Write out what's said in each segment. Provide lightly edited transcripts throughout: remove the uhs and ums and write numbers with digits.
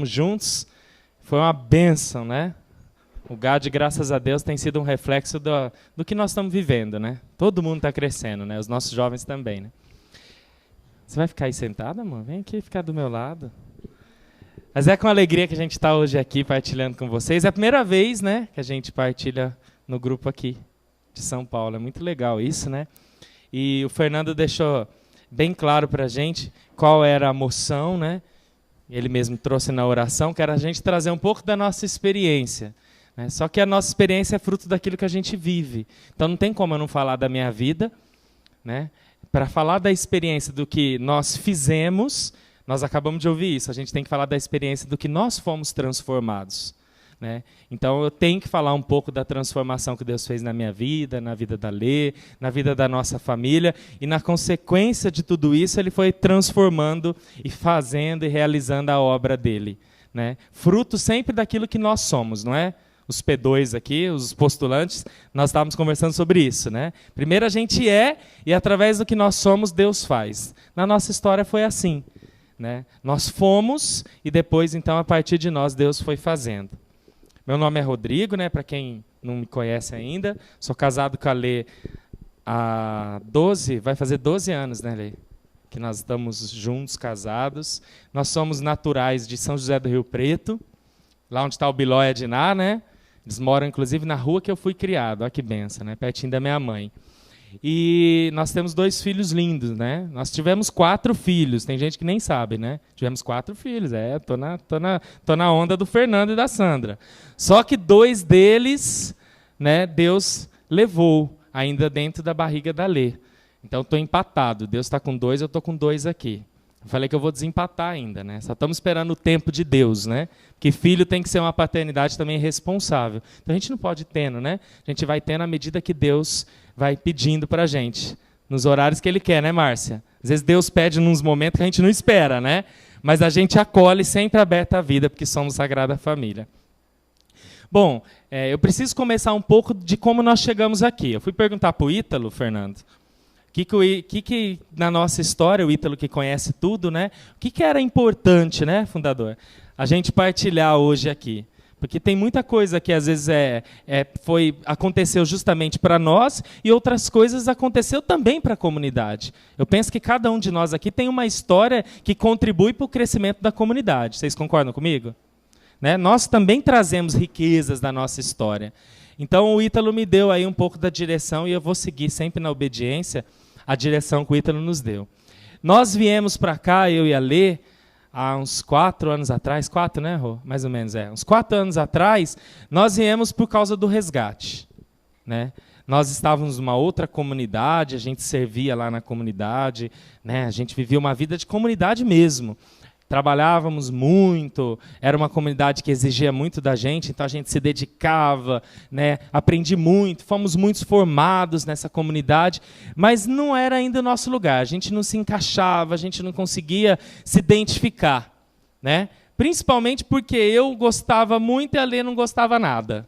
juntos, foi uma bênção, né? O GAD, graças a Deus, tem sido um reflexo do que nós estamos vivendo, né? Todo mundo está crescendo, né? Os nossos jovens também, né? Você vai ficar aí sentada, amor? Vem aqui ficar do meu lado. Mas é com alegria que a gente está hoje aqui partilhando com vocês. É a primeira vez, né, que a gente partilha no grupo aqui de São Paulo. É muito legal isso, né? E o Fernando deixou bem claro para a gente qual era a moção, né? Ele mesmo trouxe na oração, que era a gente trazer um pouco da nossa experiência. Né? Só que a nossa experiência é fruto daquilo que a gente vive. Então não tem como eu não falar da minha vida. Né? Para falar da experiência do que nós fizemos, nós acabamos de ouvir isso, a gente tem que falar da experiência do que nós fomos transformados. Né? Então eu tenho que falar um pouco da transformação que Deus fez na minha vida, na vida da Lê, na vida da nossa família, e na consequência de tudo isso ele foi transformando e fazendo e realizando a obra dele. Né? Fruto sempre daquilo que nós somos, não é? Os P2 aqui, os postulantes, nós estávamos conversando sobre isso. Né? Primeiro a gente é, e através do que nós somos, Deus faz. Na nossa história foi assim. Né? Nós fomos, e depois, então, a partir de nós, Deus foi fazendo. Meu nome é Rodrigo, né? Para quem não me conhece ainda. Sou casado com a Lê há 12, vai fazer 12 anos, né, Lê? Que nós estamos juntos, casados. Nós somos naturais de São José do Rio Preto, lá onde está o Biló e a Diná, né? Eles moram, inclusive, na rua que eu fui criado. Olha que benção, né? Pertinho da minha mãe. E nós temos 2 filhos lindos, né? Nós tivemos 4 filhos. Tem gente que nem sabe, né? Tivemos 4 filhos. Tô na onda do Fernando e da Sandra. Só que 2 deles, né? Deus levou ainda dentro da barriga da Lê. Então estou empatado. Deus está com 2, eu estou com 2 aqui. Eu falei que eu vou desempatar ainda, né? Só estamos esperando o tempo de Deus, né? Porque filho tem que ser uma paternidade também responsável. Então a gente não pode ir tendo, né? A gente vai tendo à medida que Deus vai pedindo para a gente, nos horários que Ele quer, né, Márcia? Às vezes Deus pede nos momentos que a gente não espera, né? Mas a gente acolhe sempre aberta a vida, porque somos Sagrada Família. Bom, eu preciso começar um pouco de como nós chegamos aqui. Eu fui perguntar para o Ítalo, Fernando, que na nossa história, o Ítalo que conhece tudo, né? O que era importante, né, fundador? A gente partilhar hoje aqui. Porque tem muita coisa que às vezes aconteceu justamente para nós e outras coisas aconteceu também para a comunidade. Eu penso que cada um de nós aqui tem uma história que contribui para o crescimento da comunidade. Vocês concordam comigo? Né? Nós também trazemos riquezas da nossa história. Então o Ítalo me deu aí um pouco da direção e eu vou seguir sempre na obediência a direção que o Ítalo nos deu. Nós viemos para cá, eu e a Lê, há uns 4 anos atrás, 4, né, Rô? Mais ou menos, uns 4 anos atrás, nós viemos por causa do resgate. Né? Nós estávamos numa outra comunidade, a gente servia lá na comunidade, né? A gente vivia uma vida de comunidade mesmo. Trabalhávamos muito, era uma comunidade que exigia muito da gente, então a gente se dedicava, né? Aprendi muito, fomos muito formados nessa comunidade, mas não era ainda o nosso lugar, a gente não se encaixava, a gente não conseguia se identificar. Né? Principalmente porque eu gostava muito e a Lê não gostava nada.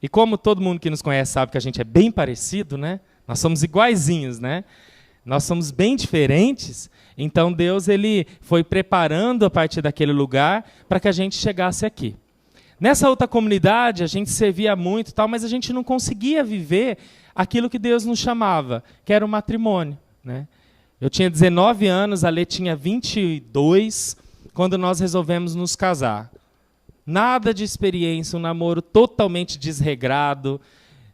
E como todo mundo que nos conhece sabe que a gente é bem parecido, né? Nós somos iguaizinhos, né? Nós somos bem diferentes, então Deus ele foi preparando a partir daquele lugar para que a gente chegasse aqui. Nessa outra comunidade, a gente servia muito, tal, mas a gente não conseguia viver aquilo que Deus nos chamava, que era o matrimônio. Né? Eu tinha 19 anos, a Lê tinha 22, quando nós resolvemos nos casar. Nada de experiência, um namoro totalmente desregrado,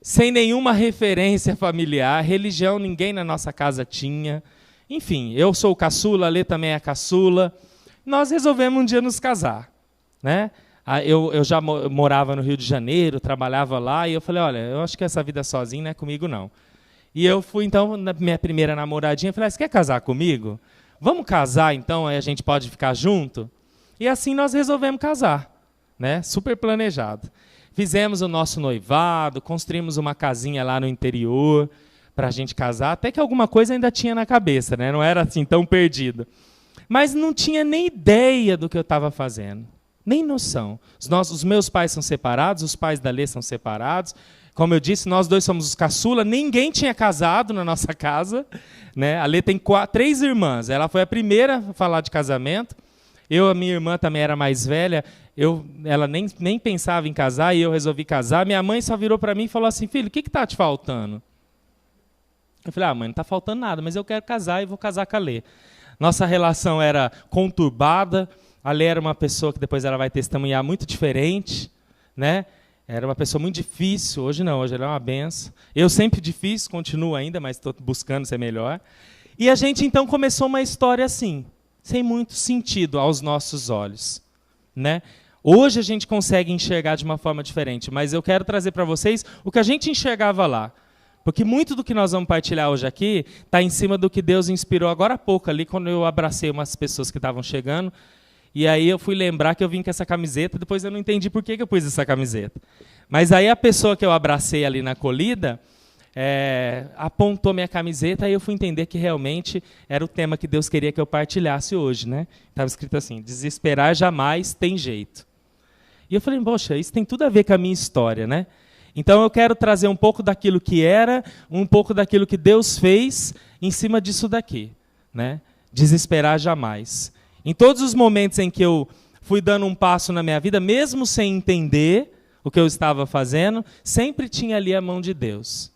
sem nenhuma referência familiar, religião ninguém na nossa casa tinha. Enfim, eu sou o caçula, a Lê também é a caçula. Nós resolvemos um dia nos casar. Né? Eu já morava no Rio de Janeiro, trabalhava lá, e eu falei, olha, eu acho que essa vida sozinha não é comigo, não. E eu fui, então, na minha primeira namoradinha, falei, você quer casar comigo? Vamos casar, então, aí a gente pode ficar junto? E assim nós resolvemos casar. Né? Super planejado. Fizemos o nosso noivado, construímos uma casinha lá no interior para a gente casar, até que alguma coisa ainda tinha na cabeça, né? Não era assim tão perdido. Mas não tinha nem ideia do que eu estava fazendo, nem noção. Os meus pais são separados, os pais da Lê são separados. Como eu disse, nós 2 somos os caçula, ninguém tinha casado na nossa casa. Né? A Lê tem 3 irmãs, ela foi a primeira a falar de casamento. A minha irmã também era mais velha, ela nem pensava em casar e eu resolvi casar. Minha mãe só virou para mim e falou assim, filho, o que está te faltando? Eu falei, mãe, não está faltando nada, mas eu quero casar e vou casar com a Lê. Nossa relação era conturbada, a Lê era uma pessoa que depois ela vai testemunhar muito diferente, né? Era uma pessoa muito difícil, hoje não, hoje ela é uma benção. Eu sempre difícil, continuo ainda, mas estou buscando ser melhor. E a gente então começou uma história assim, sem muito sentido aos nossos olhos, né? Hoje a gente consegue enxergar de uma forma diferente, mas eu quero trazer para vocês o que a gente enxergava lá. Porque muito do que nós vamos partilhar hoje aqui está em cima do que Deus inspirou agora há pouco, ali quando eu abracei umas pessoas que estavam chegando, e aí eu fui lembrar que eu vim com essa camiseta, depois eu não entendi por que eu pus essa camiseta. Mas aí a pessoa que eu abracei ali na acolhida apontou minha camiseta, e eu fui entender que realmente era o tema que Deus queria que eu partilhasse hoje, né? Estava escrito assim, desesperar jamais tem jeito. E eu falei, poxa, isso tem tudo a ver com a minha história, né? Então eu quero trazer um pouco daquilo que era, um pouco daquilo que Deus fez em cima disso daqui, né? Desesperar jamais. Em todos os momentos em que eu fui dando um passo na minha vida, mesmo sem entender o que eu estava fazendo, sempre tinha ali a mão de Deus.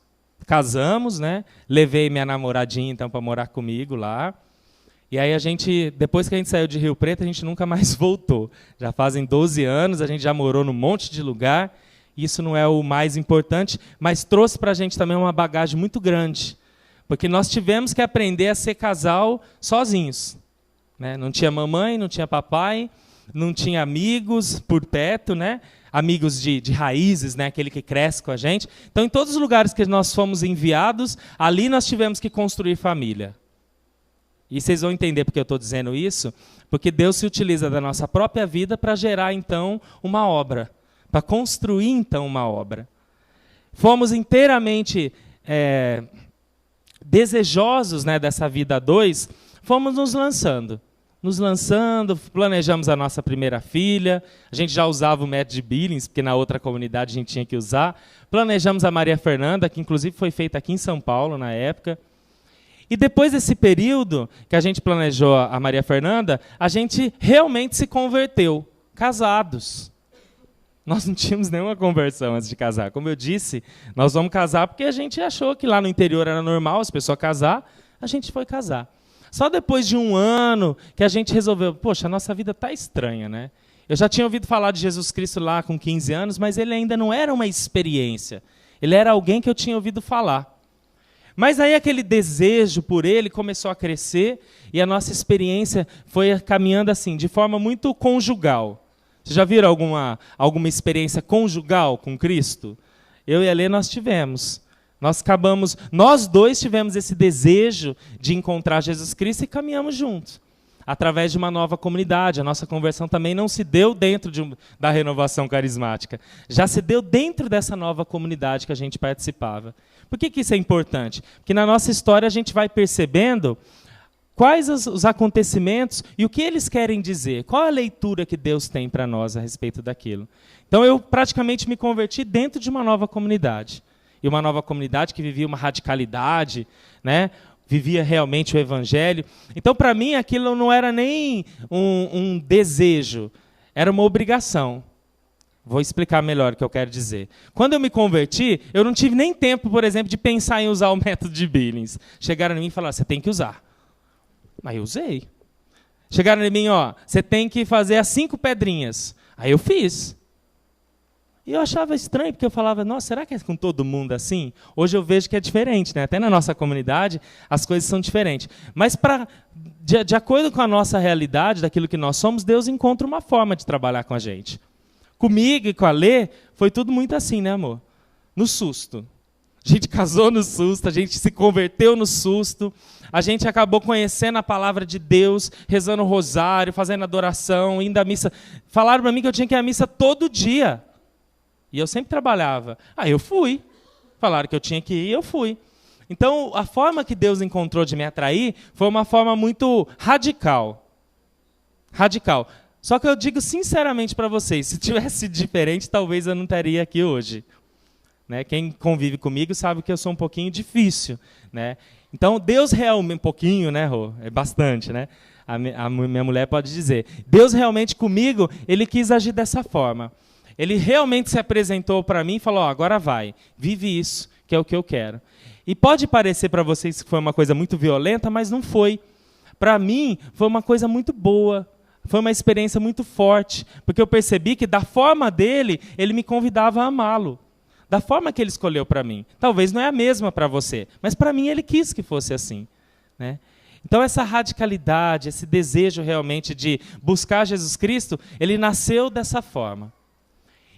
Casamos, né? Levei minha namoradinha então para morar comigo lá. E aí depois que a gente saiu de Rio Preto, a gente nunca mais voltou. Já fazem 12 anos, a gente já morou num monte de lugar. Isso não é o mais importante, mas trouxe para a gente também uma bagagem muito grande. Porque nós tivemos que aprender a ser casal sozinhos, né? Não tinha mamãe, não tinha papai, não tinha amigos por perto, né? Amigos de raízes, né? Aquele que cresce com a gente. Então, em todos os lugares que nós fomos enviados, ali nós tivemos que construir família. E vocês vão entender porque eu estou dizendo isso, porque Deus se utiliza da nossa própria vida para gerar, então, uma obra. Para construir, então, uma obra. Fomos inteiramente desejosos, né, dessa vida a dois, fomos nos lançando, planejamos a nossa primeira filha, a gente já usava o método de Billings, porque na outra comunidade a gente tinha que usar, planejamos a Maria Fernanda, que inclusive foi feita aqui em São Paulo na época, e depois desse período que a gente planejou a Maria Fernanda, a gente realmente se converteu, casados. Nós não tínhamos nenhuma conversão antes de casar. Como eu disse, nós vamos casar porque a gente achou que lá no interior era normal as pessoas casar, a gente foi casar. Só depois de um ano que a gente resolveu, poxa, a nossa vida está estranha, né? Eu já tinha ouvido falar de Jesus Cristo lá com 15 anos, mas ele ainda não era uma experiência. Ele era alguém que eu tinha ouvido falar. Mas aí aquele desejo por ele começou a crescer e a nossa experiência foi caminhando assim, de forma muito conjugal. Vocês já viram alguma experiência conjugal com Cristo? Eu e a Lê nós tivemos. Nós dois tivemos esse desejo de encontrar Jesus Cristo e caminhamos juntos, através de uma nova comunidade. A nossa conversão também não se deu dentro da renovação carismática, já se deu dentro dessa nova comunidade que a gente participava. Por que isso é importante? Porque na nossa história a gente vai percebendo quais os acontecimentos e o que eles querem dizer, qual a leitura que Deus tem para nós a respeito daquilo. Então eu praticamente me converti dentro de uma nova comunidade. E uma nova comunidade que vivia uma radicalidade, né? Vivia realmente o evangelho. Então, para mim, aquilo não era nem um desejo, era uma obrigação. Vou explicar melhor o que eu quero dizer. Quando eu me converti, eu não tive nem tempo, por exemplo, de pensar em usar o método de Billings. Chegaram em mim e falaram, você tem que usar. Mas eu usei. Chegaram em mim, você tem que fazer as 5 pedrinhas. Aí eu fiz. E eu achava estranho, porque eu falava, nossa, será que é com todo mundo assim? Hoje eu vejo que é diferente, né? Até na nossa comunidade as coisas são diferentes. Mas de acordo com a nossa realidade, daquilo que nós somos, Deus encontra uma forma de trabalhar com a gente. Comigo e com a Lê, foi tudo muito assim, né, amor? No susto. A gente casou no susto, a gente se converteu no susto, a gente acabou conhecendo a palavra de Deus, rezando o rosário, fazendo adoração, indo à missa. Falaram para mim que eu tinha que ir à missa todo dia. E eu sempre trabalhava. Eu fui. Falaram que eu tinha que ir, eu fui. Então, a forma que Deus encontrou de me atrair foi uma forma muito radical. Radical. Só que eu digo sinceramente para vocês, se tivesse sido diferente, talvez eu não estaria aqui hoje. Né? Quem convive comigo sabe que eu sou um pouquinho difícil. Né? Então, Deus realmente... Um pouquinho, né, Rô? É bastante, né? a minha mulher pode dizer. Deus realmente comigo, ele quis agir dessa forma. Ele realmente se apresentou para mim e falou, agora vai, vive isso, que é o que eu quero. E pode parecer para vocês que foi uma coisa muito violenta, mas não foi. Para mim, foi uma coisa muito boa. Foi uma experiência muito forte, porque eu percebi que da forma dele, ele me convidava a amá-lo. Da forma que ele escolheu para mim. Talvez não é a mesma para você, mas para mim ele quis que fosse assim, né? Então essa radicalidade, esse desejo realmente de buscar Jesus Cristo, ele nasceu dessa forma.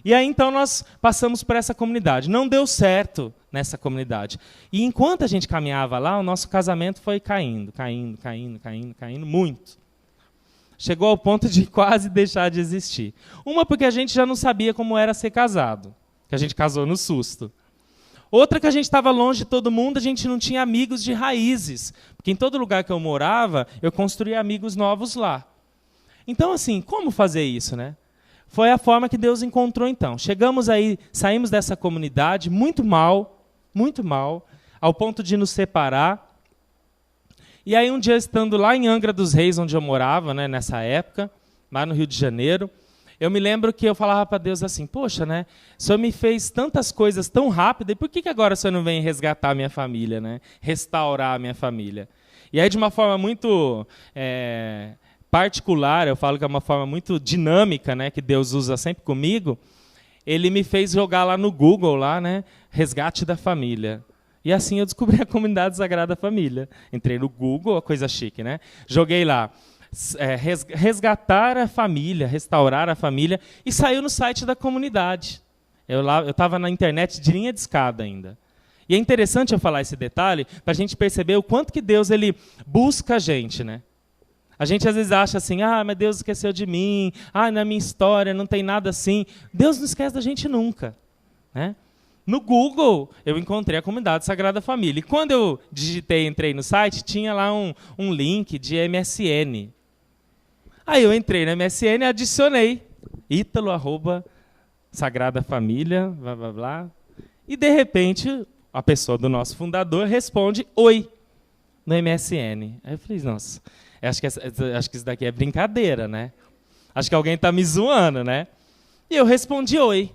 E aí então nós passamos por essa comunidade. Não deu certo nessa comunidade. E enquanto a gente caminhava lá, o nosso casamento foi caindo muito. Chegou ao ponto de quase deixar de existir. Uma porque a gente já não sabia como era ser casado, que a gente casou no susto. Outra que a gente estava longe de todo mundo, a gente não tinha amigos de raízes, porque em todo lugar que eu morava, eu construía amigos novos lá. Então, assim, como fazer isso, né? Foi a forma que Deus encontrou, então. Chegamos aí, saímos dessa comunidade muito mal, ao ponto de nos separar. E aí, um dia, estando lá em Angra dos Reis, onde eu morava, né, nessa época, lá no Rio de Janeiro, eu me lembro que eu falava para Deus assim, poxa, né, o Senhor me fez tantas coisas tão rápido, e por que agora o Senhor não vem resgatar a minha família, né, restaurar a minha família? E aí, de uma forma muito particular, eu falo que é uma forma muito dinâmica, né, que Deus usa sempre comigo, ele me fez jogar lá no Google, lá, né, resgate da família. E assim eu descobri a comunidade Sagrada Família. Entrei no Google, a coisa chique, né? Joguei lá, resgatar a família, restaurar a família, e saiu no site da comunidade. Eu estava na internet de linha de escada ainda. E é interessante eu falar esse detalhe, para a gente perceber o quanto que Deus ele busca a gente, né? A gente às vezes acha assim, mas Deus esqueceu de mim, na minha história não tem nada assim. Deus não esquece da gente nunca, né? No Google, eu encontrei a comunidade Sagrada Família. E quando eu digitei, entrei no site, tinha lá um link de MSN. Aí eu entrei no MSN e adicionei Ítalo, @Sagrada Família, blá, blá, blá. E, de repente, a pessoa do nosso fundador responde oi no MSN. Aí eu falei, nossa, acho que isso daqui é brincadeira, né? Acho que alguém está me zoando, né? E eu respondi oi.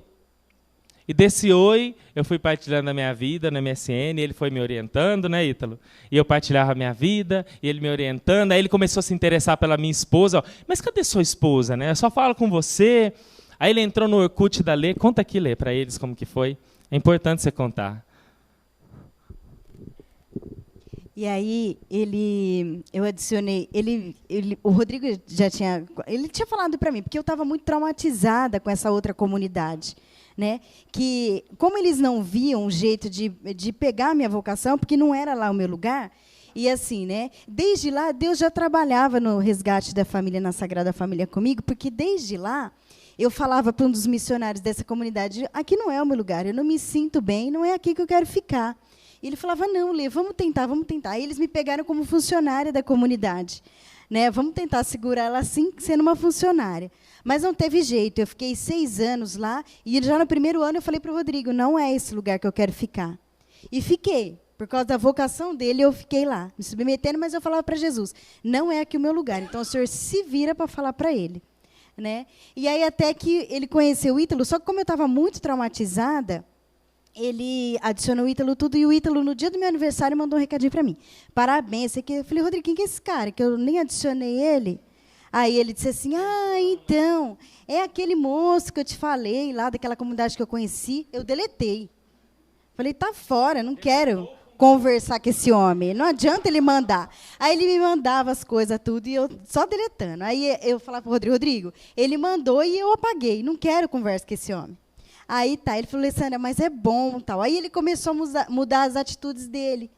E desse oi, eu fui partilhando a minha vida no MSN, ele foi me orientando, né, Ítalo? E eu partilhava a minha vida, e ele me orientando, aí ele começou a se interessar pela minha esposa. Mas cadê sua esposa, né? Eu só falo com você. Aí ele entrou no Orkut da Lê. Conta aqui, Lê, para eles como que foi. É importante você contar. E aí, eu adicionei, o Rodrigo ele tinha falado para mim, porque eu estava muito traumatizada com essa outra comunidade, né? Que, como eles não viam um jeito de pegar a minha vocação, porque não era lá o meu lugar, e assim, né? Desde lá, Deus já trabalhava no resgate da família, na Sagrada Família comigo, porque desde lá, eu falava para um dos missionários dessa comunidade, aqui não é o meu lugar, eu não me sinto bem, não é aqui que eu quero ficar. E ele falava, não, Lê, vamos tentar. Aí eles me pegaram como funcionária da comunidade, né? Vamos tentar segurar ela assim, sendo uma funcionária. Mas não teve jeito, eu fiquei 6 anos lá, e já no primeiro ano eu falei para o Rodrigo, não é esse lugar que eu quero ficar. E fiquei, por causa da vocação dele, eu fiquei lá, me submetendo, mas eu falava para Jesus, não é aqui o meu lugar, então o senhor se vira para falar para ele. Né? E aí até que ele conheceu o Ítalo, só que como eu estava muito traumatizada, ele adicionou o Ítalo tudo, e o Ítalo, no dia do meu aniversário, mandou um recadinho para mim. Parabéns. Eu falei, Rodrigo, quem que é esse cara? Que eu nem adicionei ele. Aí ele disse assim, então, é aquele moço que eu te falei, lá daquela comunidade que eu conheci. Eu deletei. Falei, tá fora, não quero conversar com esse homem. Não adianta ele mandar. Aí ele me mandava as coisas, tudo, e eu só deletando. Aí eu falava para o Rodrigo, ele mandou e eu apaguei. Não quero conversa com esse homem. Aí tá, ele falou, Alessandra, mas é bom, tal. Aí ele começou a mudar as atitudes dele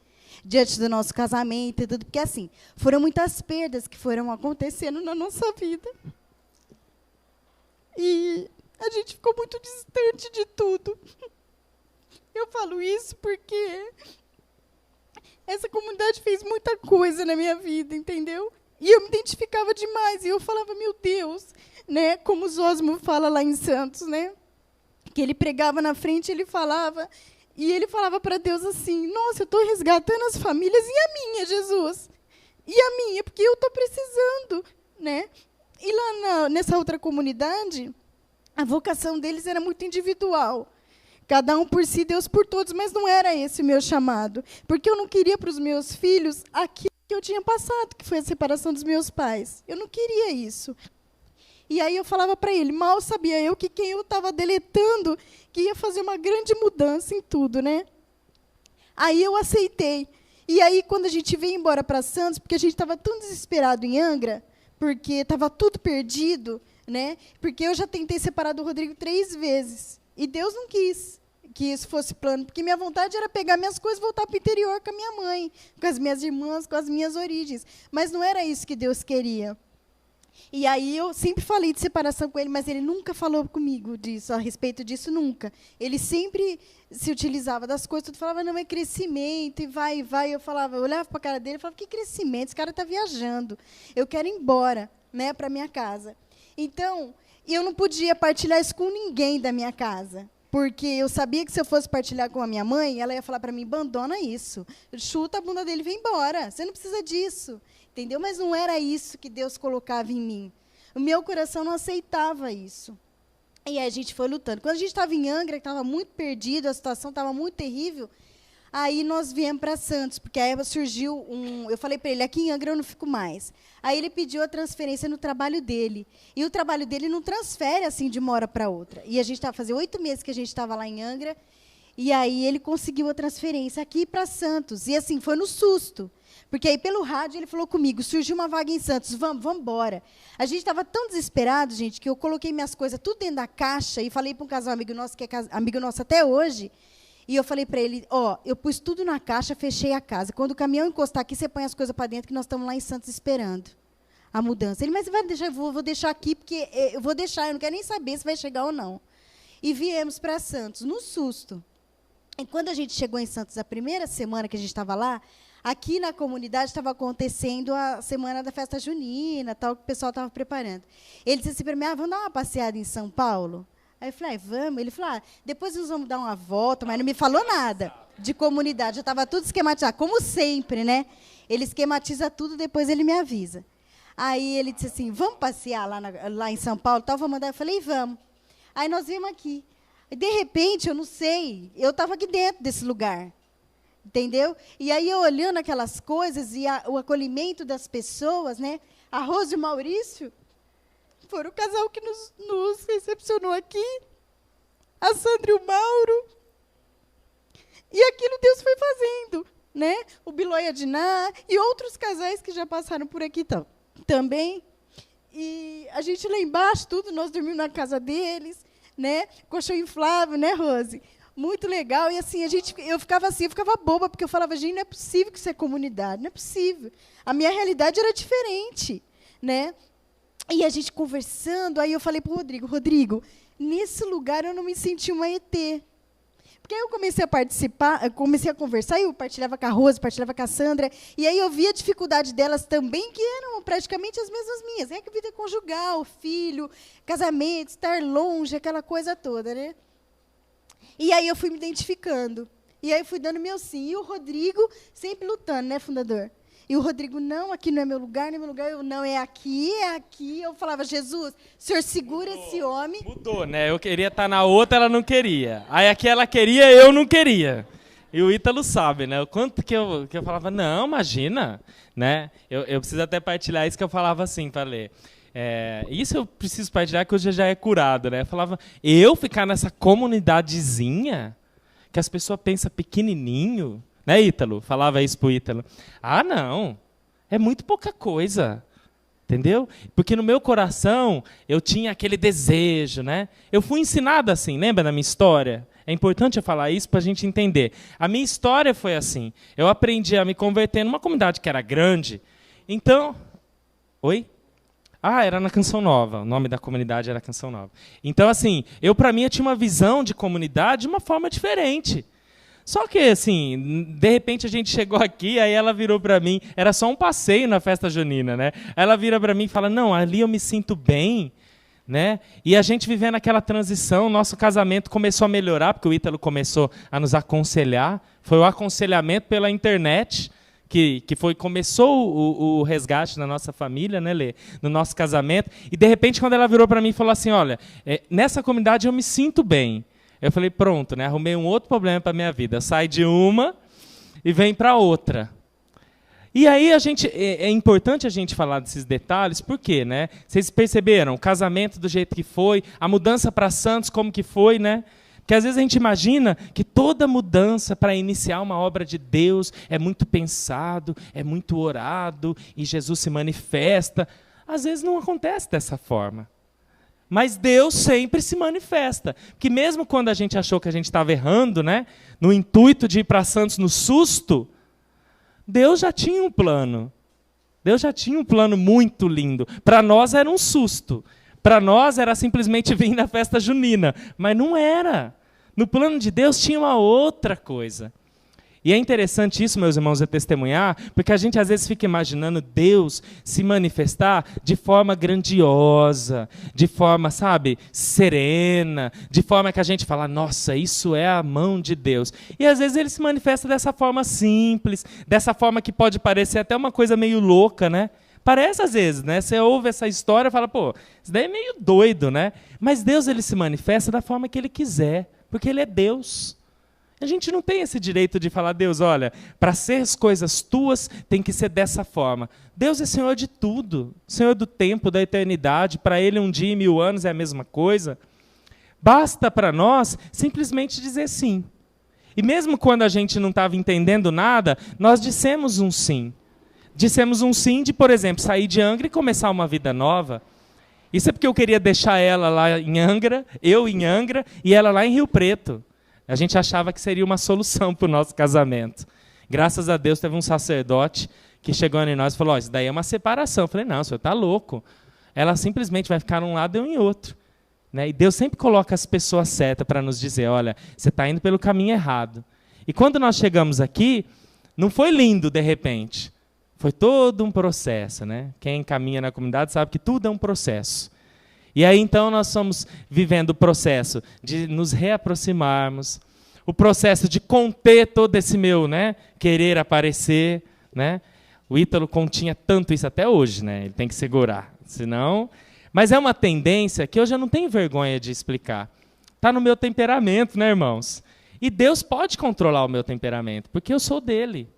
diante do nosso casamento e tudo, porque assim, foram muitas perdas que foram acontecendo na nossa vida. E a gente ficou muito distante de tudo. Eu falo isso porque essa comunidade fez muita coisa na minha vida, entendeu? E eu me identificava demais, e eu falava, meu Deus, né? Como o Zósimo fala lá em Santos, né? Que ele pregava na frente, ele falava para Deus assim, nossa, eu estou resgatando as famílias e a minha, Jesus. E a minha, porque eu estou precisando, né? E lá nessa outra comunidade, a vocação deles era muito individual. Cada um por si, Deus por todos, mas não era esse o meu chamado. Porque eu não queria para os meus filhos aquilo que eu tinha passado, que foi a separação dos meus pais. Eu não queria isso. E aí eu falava para ele, mal sabia eu que quem eu estava deletando, que ia fazer uma grande mudança em tudo, né? Aí eu aceitei. E aí, quando a gente veio embora para Santos, porque a gente estava tão desesperado em Angra, porque estava tudo perdido, né? Porque eu já tentei separar do Rodrigo 3 vezes. E Deus não quis que isso fosse plano, porque minha vontade era pegar minhas coisas e voltar para o interior com a minha mãe, com as minhas irmãs, com as minhas origens. Mas não era isso que Deus queria. E aí eu sempre falei de separação com ele, mas ele nunca falou comigo disso, a respeito disso, nunca. Ele sempre se utilizava das coisas, tudo falava, não, é crescimento, e vai, e vai. Eu olhava para a cara dele e falava, que crescimento? Esse cara está viajando. Eu quero ir embora, né, para a minha casa. Então, eu não podia partilhar isso com ninguém da minha casa. Porque eu sabia que se eu fosse partilhar com a minha mãe, ela ia falar para mim, abandona isso, chuta a bunda dele e vem embora, você não precisa disso. Entendeu? Mas não era isso que Deus colocava em mim. O meu coração não aceitava isso. E aí a gente foi lutando. Quando a gente estava em Angra, que estava muito perdido, a situação estava muito terrível, aí nós viemos para Santos, porque aí surgiu eu falei para ele, aqui em Angra eu não fico mais. Aí ele pediu a transferência no trabalho dele. E o trabalho dele não transfere assim de uma hora para outra. E a gente estava fazendo 8 meses que a gente estava lá em Angra, e aí ele conseguiu a transferência aqui para Santos. E assim, foi no susto. Porque aí, pelo rádio, ele falou comigo, surgiu uma vaga em Santos, vamos embora. A gente estava tão desesperado, gente, que eu coloquei minhas coisas tudo dentro da caixa e falei para um casal amigo nosso, que é amigo nosso até hoje, e eu falei para ele, eu pus tudo na caixa, fechei a casa. Quando o caminhão encostar aqui, você põe as coisas para dentro, que nós estamos lá em Santos esperando a mudança. Ele, mas você vai deixar? Eu vou deixar aqui, porque eu vou deixar, eu não quero nem saber se vai chegar ou não. E viemos para Santos, no susto. E quando a gente chegou em Santos, a primeira semana que a gente estava lá, aqui na comunidade estava acontecendo a semana da festa junina, tal, que o pessoal estava preparando. Ele disse assim para mim, vamos dar uma passeada em São Paulo? Aí eu falei, vamos. Ele falou, depois nós vamos dar uma volta, mas não me falou nada de comunidade, já estava tudo esquematizado, como sempre, né? Ele esquematiza tudo, depois ele me avisa. Aí ele disse assim, vamos passear lá em São Paulo, tal, vou mandar. Eu falei, vamos. Aí nós viemos aqui. E, de repente, eu não sei, eu estava aqui dentro desse lugar. Entendeu? E aí, eu olhando aquelas coisas e o acolhimento das pessoas, né? A Rose e o Maurício foram o casal que nos recepcionou aqui. A Sandra e o Mauro. E aquilo Deus foi fazendo, né? O Biló e a Diná e outros casais que já passaram por aqui também. E a gente lá embaixo, tudo, nós dormimos na casa deles, né? Colchão inflável, né, Rose? Muito legal. E assim, eu ficava boba, porque eu falava, gente, não é possível que isso é comunidade, não é possível. A minha realidade era diferente, né? E a gente conversando, aí eu falei para o Rodrigo, nesse lugar eu não me senti uma ET. Porque aí eu comecei a participar, eu comecei a conversar, eu partilhava com a Rose, partilhava com a Sandra, e aí eu via a dificuldade delas também, que eram praticamente as mesmas minhas. É que vida conjugal, filho, casamento, estar longe, aquela coisa toda, né? E aí eu fui me identificando. E aí eu fui dando meu sim. E o Rodrigo sempre lutando, né, fundador? E o Rodrigo, não, aqui não é meu lugar, não é meu lugar. Eu, não, é aqui, é aqui. Eu falava, Jesus, o senhor segura esse homem. Mudou, né? Eu queria estar na outra, ela não queria. Aí aqui ela queria, eu não queria. E o Ítalo sabe, né? O quanto que eu falava, não, imagina. Né? Eu preciso até partilhar isso que eu falava assim, falei. Isso eu preciso partilhar, que hoje já é curado, né? Eu falava, eu ficar nessa comunidadezinha, que as pessoas pensam pequenininho, né, Ítalo? Falava isso pro Ítalo. Não, é muito pouca coisa, entendeu? Porque no meu coração eu tinha aquele desejo, né? Eu fui ensinado assim, lembra da minha história? É importante eu falar isso para a gente entender. A minha história foi assim, eu aprendi a me converter numa comunidade que era grande, então... Oi? Era na Canção Nova. O nome da comunidade era Canção Nova. Então, assim, para mim, eu tinha uma visão de comunidade de uma forma diferente. Só que, assim, de repente a gente chegou aqui, aí ela virou para mim, era só um passeio na festa junina, né? Aí ela vira para mim e fala, não, ali eu me sinto bem, né? E a gente vivendo aquela transição, nosso casamento começou a melhorar, porque o Ítalo começou a nos aconselhar. Foi o aconselhamento pela internet que começou o resgate na nossa família, né, Lê? No nosso casamento. E, de repente, quando ela virou para mim e falou assim, olha, nessa comunidade eu me sinto bem. Eu falei, pronto, né, arrumei um outro problema para a minha vida. Sai de uma e vem para outra. E aí é importante a gente falar desses detalhes, por quê, né? Vocês perceberam o casamento do jeito que foi, a mudança para Santos como que foi, né? Porque às vezes a gente imagina que toda mudança para iniciar uma obra de Deus é muito pensado, é muito orado, e Jesus se manifesta. Às vezes não acontece dessa forma. Mas Deus sempre se manifesta. Porque mesmo quando a gente achou que a gente estava errando, né, no intuito de ir para Santos no susto, Deus já tinha um plano. Deus já tinha um plano muito lindo. Para nós era um susto. Para nós era simplesmente vir na festa junina. Mas não era. No plano de Deus tinha uma outra coisa. E é interessante isso, meus irmãos, testemunhar, porque a gente às vezes fica imaginando Deus se manifestar de forma grandiosa, de forma, sabe, serena, de forma que a gente fala, nossa, isso é a mão de Deus. E às vezes ele se manifesta dessa forma simples, dessa forma que pode parecer até uma coisa meio louca, né? Parece às vezes, né? Você ouve essa história e fala, pô, isso daí é meio doido, né? Mas Deus, ele se manifesta da forma que ele quiser, porque ele é Deus. A gente não tem esse direito de falar, Deus, olha, para ser as coisas tuas, tem que ser dessa forma. Deus é Senhor de tudo, Senhor do tempo, da eternidade, para ele um dia e 1000 anos é a mesma coisa. Basta para nós simplesmente dizer sim. E mesmo quando a gente não estava entendendo nada, nós dissemos um sim. Dissemos um sim de, por exemplo, sair de Angra e começar uma vida nova. Isso é porque eu queria deixar ela lá em Angra, eu em Angra, e ela lá em Rio Preto. A gente achava que seria uma solução para o nosso casamento. Graças a Deus teve um sacerdote que chegou em nós e falou, isso daí é uma separação. Eu falei, não, o senhor está louco. Ela simplesmente vai ficar num lado e eu em outro. Né? E Deus sempre coloca as pessoas certas para nos dizer, olha, você está indo pelo caminho errado. E quando nós chegamos aqui, não foi lindo de repente. Foi todo um processo. Né? Quem caminha na comunidade sabe que tudo é um processo. E aí, então, nós estamos vivendo o processo de nos reaproximarmos, o processo de conter todo esse meu, né, querer aparecer. Né? O Ítalo continha tanto isso até hoje, né? Ele tem que segurar, senão... Mas é uma tendência que eu já não tenho vergonha de explicar. Está no meu temperamento, né, irmãos? E Deus pode controlar o meu temperamento, porque eu sou dele.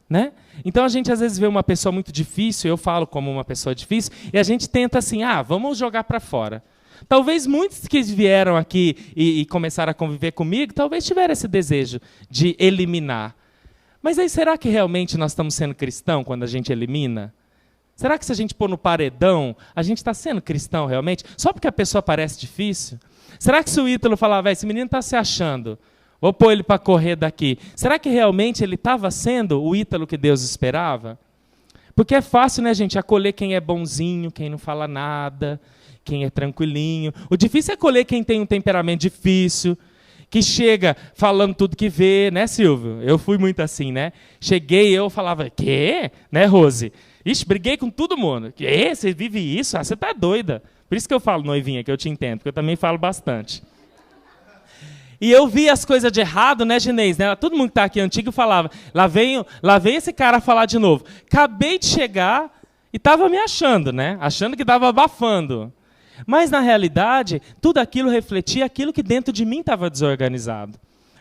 Né? Então a gente às vezes vê uma pessoa muito difícil, eu falo como uma pessoa difícil, e a gente tenta assim, vamos jogar para fora. Talvez muitos que vieram aqui e começaram a conviver comigo, talvez tiveram esse desejo de eliminar. Mas aí será que realmente nós estamos sendo cristão quando a gente elimina? Será que se a gente pôr no paredão, a gente está sendo cristão realmente? Só porque a pessoa parece difícil? Será que se o Ítalo falar, esse menino está se achando, vou pôr ele para correr daqui. Será que realmente ele estava sendo o Ítalo que Deus esperava? Porque é fácil, né, gente, acolher quem é bonzinho, quem não fala nada, quem é tranquilinho. O difícil é acolher quem tem um temperamento difícil, que chega falando tudo que vê, né, Silvio? Eu fui muito assim, né? Cheguei, eu falava, quê? Né, Rose? Ixi, briguei com todo mundo. Quê? Você vive isso? Você tá doida. Por isso que eu falo, noivinha, que eu te entendo, porque eu também falo bastante. E eu vi as coisas de errado, né, Ginês? Né? Todo mundo que está aqui antigo falava, lá vem esse cara falar de novo. Acabei de chegar e estava me achando, né? Achando que estava abafando. Mas, na realidade, tudo aquilo refletia aquilo que dentro de mim estava desorganizado.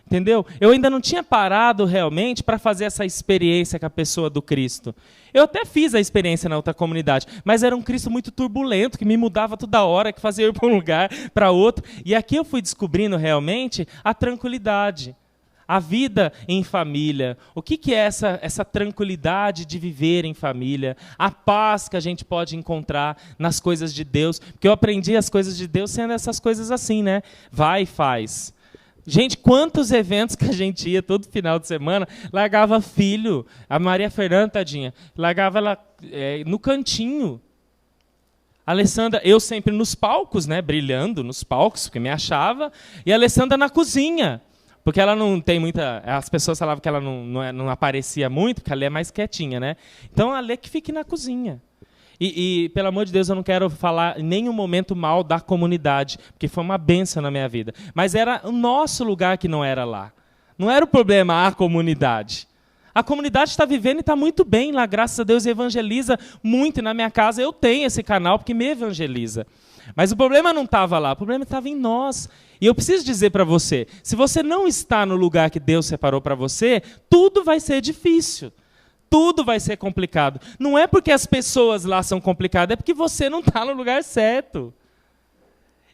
Entendeu? Eu ainda não tinha parado realmente para fazer essa experiência com a pessoa do Cristo. Eu até fiz a experiência na outra comunidade, mas era um Cristo muito turbulento, que me mudava toda hora, que fazia eu ir para um lugar, para outro. E aqui eu fui descobrindo realmente a tranquilidade, a vida em família. O que é essa tranquilidade de viver em família, a paz que a gente pode encontrar nas coisas de Deus. Porque eu aprendi as coisas de Deus sendo essas coisas assim, né? Vai e faz. Gente, quantos eventos que a gente ia todo final de semana, largava filho, a Maria Fernanda, tadinha, largava ela no cantinho. A Alessandra, eu sempre nos palcos, né, brilhando nos palcos, porque me achava, e a Alessandra na cozinha, porque ela não tem muita... As pessoas falavam que ela não aparecia muito, porque ela é mais quietinha, né? Então, a Lê que fique na cozinha. E, pelo amor de Deus, eu não quero falar em nenhum momento mal da comunidade, porque foi uma bênção na minha vida. Mas era o nosso lugar que não era lá. Não era o problema a comunidade. A comunidade está vivendo e está muito bem lá, graças a Deus, evangeliza muito. E na minha casa eu tenho esse canal porque me evangeliza. Mas o problema não estava lá, o problema estava em nós. E eu preciso dizer para você, se você não está no lugar que Deus separou para você, tudo vai ser difícil. Tudo vai ser complicado. Não é porque as pessoas lá são complicadas, é porque você não está no lugar certo.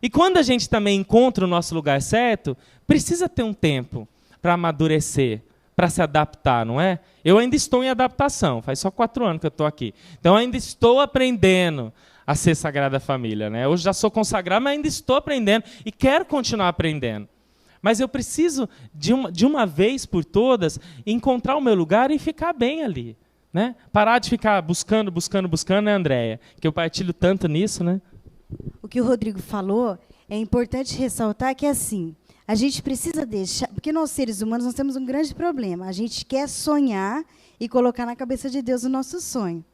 E quando a gente também encontra o nosso lugar certo, precisa ter um tempo para amadurecer, para se adaptar, não é? Eu ainda estou em adaptação, faz só 4 anos que eu estou aqui. Então, eu ainda estou aprendendo a ser Sagrada Família, né? Hoje já sou consagrado, mas ainda estou aprendendo e quero continuar aprendendo. Mas eu preciso, de uma vez por todas, encontrar o meu lugar e ficar bem ali, né? Parar de ficar buscando, né, Andréia? Que eu partilho tanto nisso, né? O que o Rodrigo falou, é importante ressaltar que, assim, a gente precisa deixar... Porque nós, seres humanos, nós temos um grande problema. A gente quer sonhar e colocar na cabeça de Deus o nosso sonho,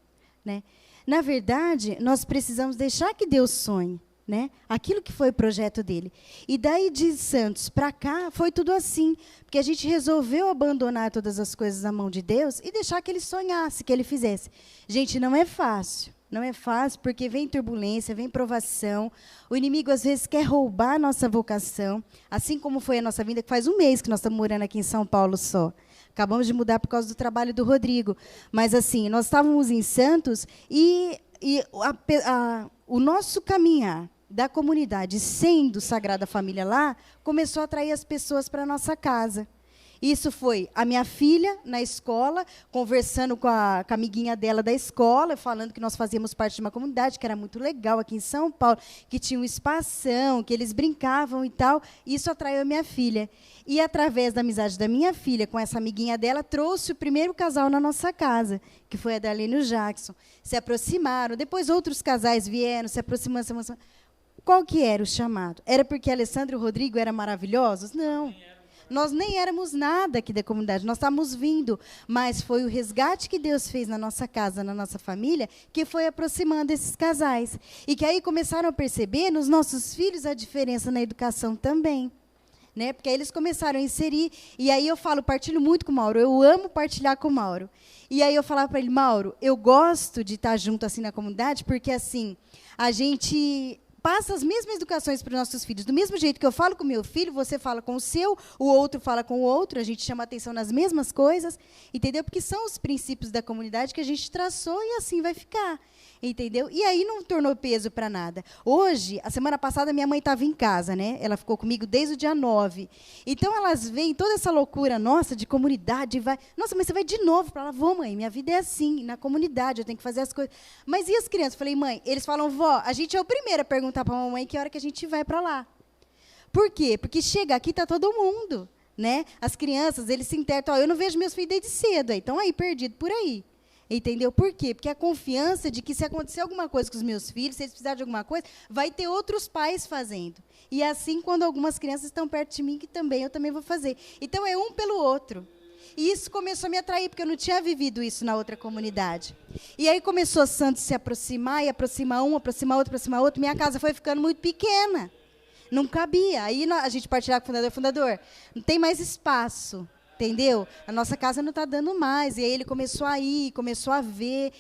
né? Na verdade, nós precisamos deixar que Deus sonhe, né? Aquilo que foi o projeto dele. E daí de Santos para cá, foi tudo assim. Porque a gente resolveu abandonar todas as coisas na mão de Deus e deixar que ele sonhasse, que ele fizesse. Gente, não é fácil. Não é fácil, porque vem turbulência, vem provação. O inimigo, às vezes, quer roubar a nossa vocação. Assim como foi a nossa vinda, que faz 1 mês que nós estamos morando aqui em São Paulo só. Acabamos de mudar por causa do trabalho do Rodrigo. Mas, assim, nós estávamos em Santos e o nosso caminhar da comunidade, sendo Sagrada Família lá, começou a atrair as pessoas para a nossa casa. Isso foi a minha filha na escola, conversando com a amiguinha dela da escola, falando que nós fazíamos parte de uma comunidade que era muito legal aqui em São Paulo, que tinha um espação, que eles brincavam e tal. Isso atraiu a minha filha. E, através da amizade da minha filha com essa amiguinha dela, trouxe o primeiro casal na nossa casa, que foi a Darlene e o Jackson. Se aproximaram, depois outros casais vieram, se aproximando. Qual que era o chamado? Era porque Alessandro e o Rodrigo eram maravilhosos? Não. Nós nem éramos nada aqui da comunidade, nós estávamos vindo, mas foi o resgate que Deus fez na nossa casa, na nossa família, que foi aproximando esses casais. E que aí começaram a perceber nos nossos filhos a diferença na educação também. Né? Porque aí eles começaram a inserir, e aí eu falo, partilho muito com o Mauro, eu amo partilhar com o Mauro. E aí eu falava para ele, Mauro, eu gosto de estar junto assim na comunidade, porque assim, a gente passa as mesmas educações para os nossos filhos. Do mesmo jeito que eu falo com o meu filho, você fala com o seu, o outro fala com o outro, a gente chama atenção nas mesmas coisas, entendeu? Porque são os princípios da comunidade que a gente traçou e assim vai ficar, entendeu? E aí não tornou peso para nada. Hoje, a semana passada, minha mãe estava em casa, né? Ela ficou comigo desde o dia 9. Então, elas veem toda essa loucura nossa de comunidade, vai, nossa, mas você vai de novo para lá? Vou, mãe, minha vida é assim, na comunidade, eu tenho que fazer as coisas. Mas e as crianças? Eu falei, mãe, eles falam, vó, a gente é o primeiro a perguntar para a mamãe que hora que a gente vai para lá. Por quê? Porque chega aqui, está todo mundo, né? As crianças, eles se intertam, eu não vejo meus filhos desde cedo, estão aí, perdidos por aí. Entendeu? Por quê? Porque a confiança de que se acontecer alguma coisa com os meus filhos, se eles precisarem de alguma coisa, vai ter outros pais fazendo. E assim, quando algumas crianças estão perto de mim, que eu também vou fazer. Então, é um pelo outro. E isso começou a me atrair, porque eu não tinha vivido isso na outra comunidade. E aí começou a Santos se aproximar, e aproximar um, aproximar outro. Minha casa foi ficando muito pequena. Não cabia. Aí a gente partilhava com o fundador, não tem mais espaço. Entendeu? A nossa casa não está dando mais. E aí ele começou a ir, começou a ver.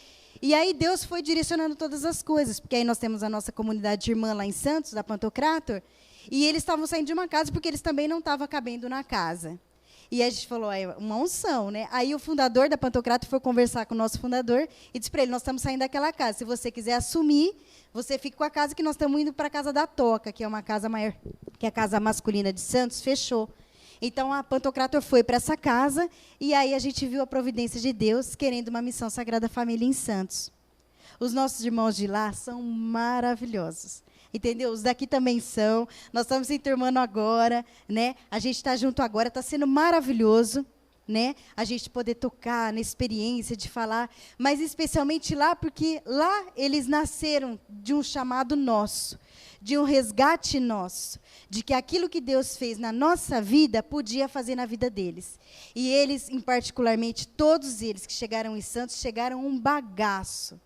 E aí Deus foi direcionando todas as coisas. Porque aí nós temos a nossa comunidade irmã lá em Santos, da Pantocrator, e eles estavam saindo de uma casa porque eles também não estavam cabendo na casa. E a gente falou, é uma unção, né? Aí o fundador da Pantocrator foi conversar com o nosso fundador e disse para ele, nós estamos saindo daquela casa. Se você quiser assumir, você fica com a casa, que nós estamos indo para a Casa da Toca, que é uma casa maior, que é a casa masculina de Santos, fechou. Então, a Pantocrator foi para essa casa, e aí a gente viu a providência de Deus, querendo uma missão Sagrada Família em Santos. Os nossos irmãos de lá são maravilhosos. Entendeu? Os daqui também são. Nós estamos se enturmando agora, né? A gente está junto agora, está sendo maravilhoso, né? A gente poder tocar na experiência de falar, mas especialmente lá, porque lá eles nasceram de um chamado nosso, de um resgate nosso, de que aquilo que Deus fez na nossa vida, podia fazer na vida deles. E eles, em particularmente, todos eles que chegaram em Santos, chegaram um bagaço,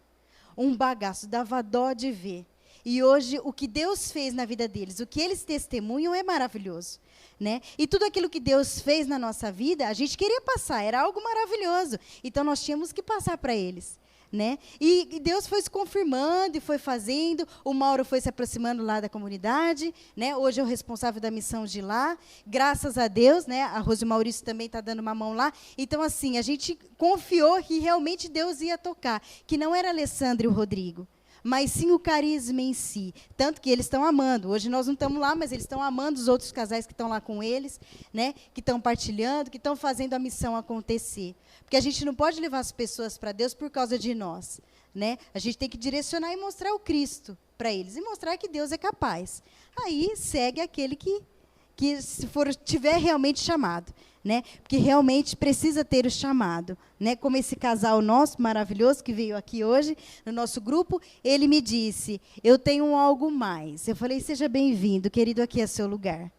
dava dó de ver. E hoje, o que Deus fez na vida deles, o que eles testemunham é maravilhoso. Né? E tudo aquilo que Deus fez na nossa vida, a gente queria passar, era algo maravilhoso. Então, nós tínhamos que passar para eles. Né? E Deus foi se confirmando e foi fazendo. O Mauro foi se aproximando lá da comunidade, né? Hoje é o responsável da missão de lá. Graças a Deus, né? A Rose Maurício também está dando uma mão lá. Então, assim, a gente confiou que realmente Deus ia tocar, que não era Alessandra e o Rodrigo, mas sim o carisma em si. Tanto que eles estão amando. Hoje nós não estamos lá, mas eles estão amando os outros casais que estão lá com eles, né? Que estão partilhando, que estão fazendo a missão acontecer. Porque a gente não pode levar as pessoas para Deus por causa de nós. Né? A gente tem que direcionar e mostrar o Cristo para eles. E mostrar que Deus é capaz. Aí segue aquele que se tiver realmente chamado. Né? Porque realmente precisa ter o chamado. Né? Como esse casal nosso, maravilhoso, que veio aqui hoje, no nosso grupo, ele me disse, eu tenho algo mais. Eu falei, seja bem-vindo, querido, aqui é seu lugar.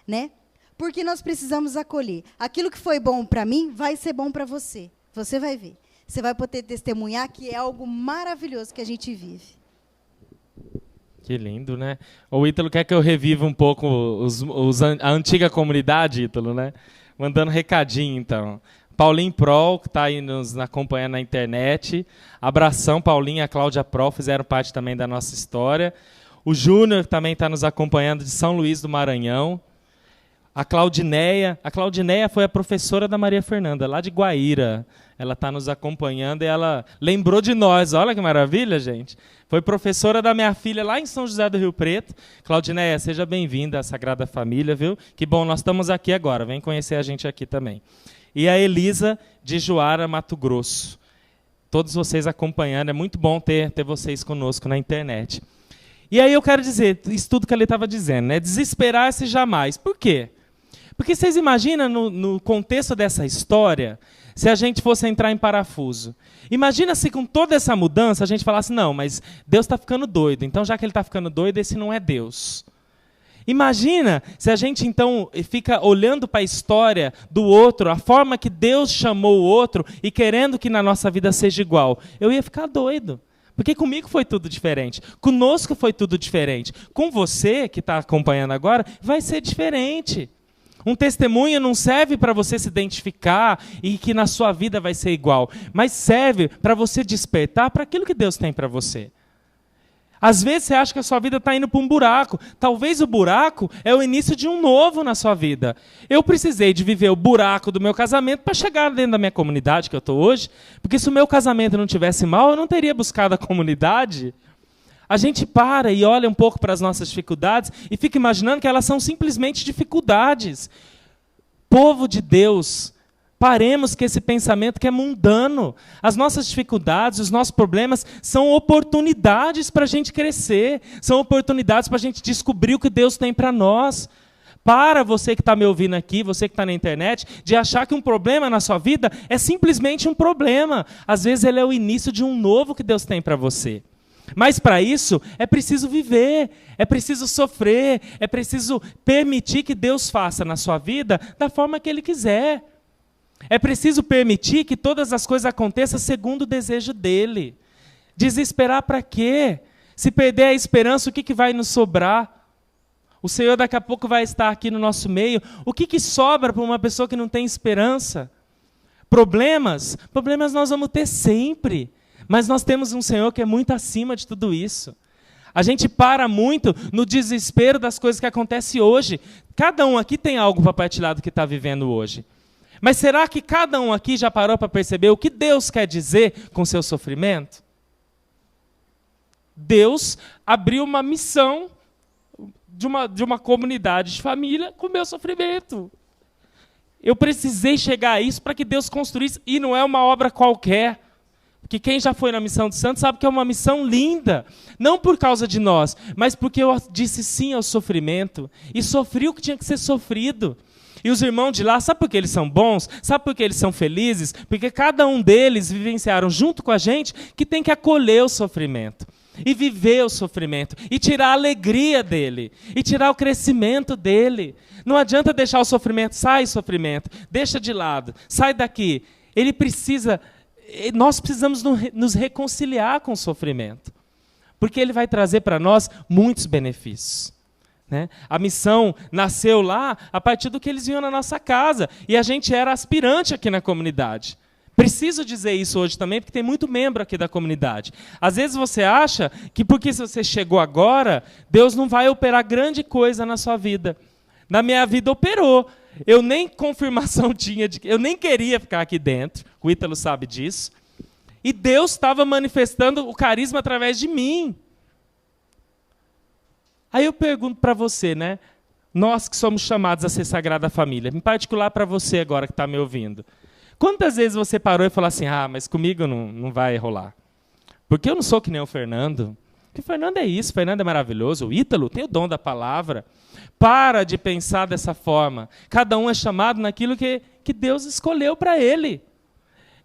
Né? Porque nós precisamos acolher. Aquilo que foi bom para mim, vai ser bom para você. Você vai ver. Você vai poder testemunhar que é algo maravilhoso que a gente vive. Que lindo, né? O Ítalo quer que eu reviva um pouco a antiga comunidade, Ítalo, né? Mandando recadinho, então. Paulinho Prol, que está aí nos acompanhando na internet. Abração, Paulinho e a Cláudia Prol, fizeram parte também da nossa história. O Júnior também está nos acompanhando de São Luís do Maranhão. A Claudineia foi a professora da Maria Fernanda, lá de Guaíra. Ela está nos acompanhando e ela lembrou de nós. Olha que maravilha, gente. Foi professora da minha filha lá em São José do Rio Preto. Claudineia, seja bem-vinda à Sagrada Família, viu? Que bom, nós estamos aqui agora. Vem conhecer a gente aqui também. E a Elisa, de Juara, Mato Grosso. Todos vocês acompanhando. É muito bom ter vocês conosco na internet. E aí eu quero dizer, isso tudo que ele estava dizendo, né? Desesperar-se jamais. Por quê? Porque vocês imaginam, no contexto dessa história, se a gente fosse entrar em parafuso. Imagina se com toda essa mudança a gente falasse, não, mas Deus está ficando doido. Então, já que ele está ficando doido, esse não é Deus. Imagina se a gente, então, fica olhando para a história do outro, a forma que Deus chamou o outro e querendo que na nossa vida seja igual. Eu ia ficar doido. Porque comigo foi tudo diferente. Conosco foi tudo diferente. Com você, que está acompanhando agora, vai ser diferente. Um testemunho não serve para você se identificar e que na sua vida vai ser igual, mas serve para você despertar para aquilo que Deus tem para você. Às vezes você acha que a sua vida está indo para um buraco. Talvez o buraco é o início de um novo na sua vida. Eu precisei de viver o buraco do meu casamento para chegar dentro da minha comunidade que eu estou hoje, porque se o meu casamento não tivesse mal, eu não teria buscado a comunidade. A gente para e olha um pouco para as nossas dificuldades e fica imaginando que elas são simplesmente dificuldades. Povo de Deus, paremos com esse pensamento que é mundano. As nossas dificuldades, os nossos problemas são oportunidades para a gente crescer, são oportunidades para a gente descobrir o que Deus tem para nós. Para você que está me ouvindo aqui, você que está na internet, de achar que um problema na sua vida é simplesmente um problema. Às vezes ele é o início de um novo que Deus tem para você. Mas para isso é preciso viver, é preciso sofrer, é preciso permitir que Deus faça na sua vida da forma que Ele quiser. É preciso permitir que todas as coisas aconteçam segundo o desejo dEle. Desesperar para quê? Se perder a esperança, o que vai nos sobrar? O Senhor daqui a pouco vai estar aqui no nosso meio. O que sobra para uma pessoa que não tem esperança? Problemas? Problemas nós vamos ter sempre. Mas nós temos um Senhor que é muito acima de tudo isso. A gente para muito no desespero das coisas que acontecem hoje. Cada um aqui tem algo para partilhar do que está vivendo hoje. Mas será que cada um aqui já parou para perceber o que Deus quer dizer com seu sofrimento? Deus abriu uma missão de uma comunidade de família com o meu sofrimento. Eu precisei chegar a isso para que Deus construísse, e não é uma obra qualquer. Porque quem já foi na Missão dos Santos sabe que é uma missão linda. Não por causa de nós, mas porque eu disse sim ao sofrimento. E sofri o que tinha que ser sofrido. E os irmãos de lá, sabe por que eles são bons? Sabe por que eles são felizes? Porque cada um deles vivenciaram junto com a gente que tem que acolher o sofrimento. E viver o sofrimento. E tirar a alegria dele. E tirar o crescimento dele. Não adianta deixar o sofrimento. Sai, sofrimento. Deixa de lado. Sai daqui. Nós precisamos nos reconciliar com o sofrimento. porque ele vai trazer para nós muitos benefícios. Né? A missão nasceu lá a partir do que eles viam na nossa casa, e a gente era aspirante aqui na comunidade. Preciso dizer isso hoje também, porque tem muito membro aqui da comunidade. Às vezes você acha que porque você chegou agora, Deus não vai operar grande coisa na sua vida. Na minha vida operou. Eu nem confirmação tinha, eu nem queria ficar aqui dentro, o Ítalo sabe disso. E Deus estava manifestando o carisma através de mim. Aí eu pergunto para você, né? Nós que somos chamados a ser Sagrada Família, em particular para você agora que está me ouvindo. Quantas vezes você parou e falou assim, mas comigo não vai rolar? Porque eu não sou que nem o Fernando. Porque o Fernando é isso, o Fernando é maravilhoso, o Ítalo tem o dom da palavra. Para de pensar dessa forma. Cada um é chamado naquilo que Deus escolheu para ele.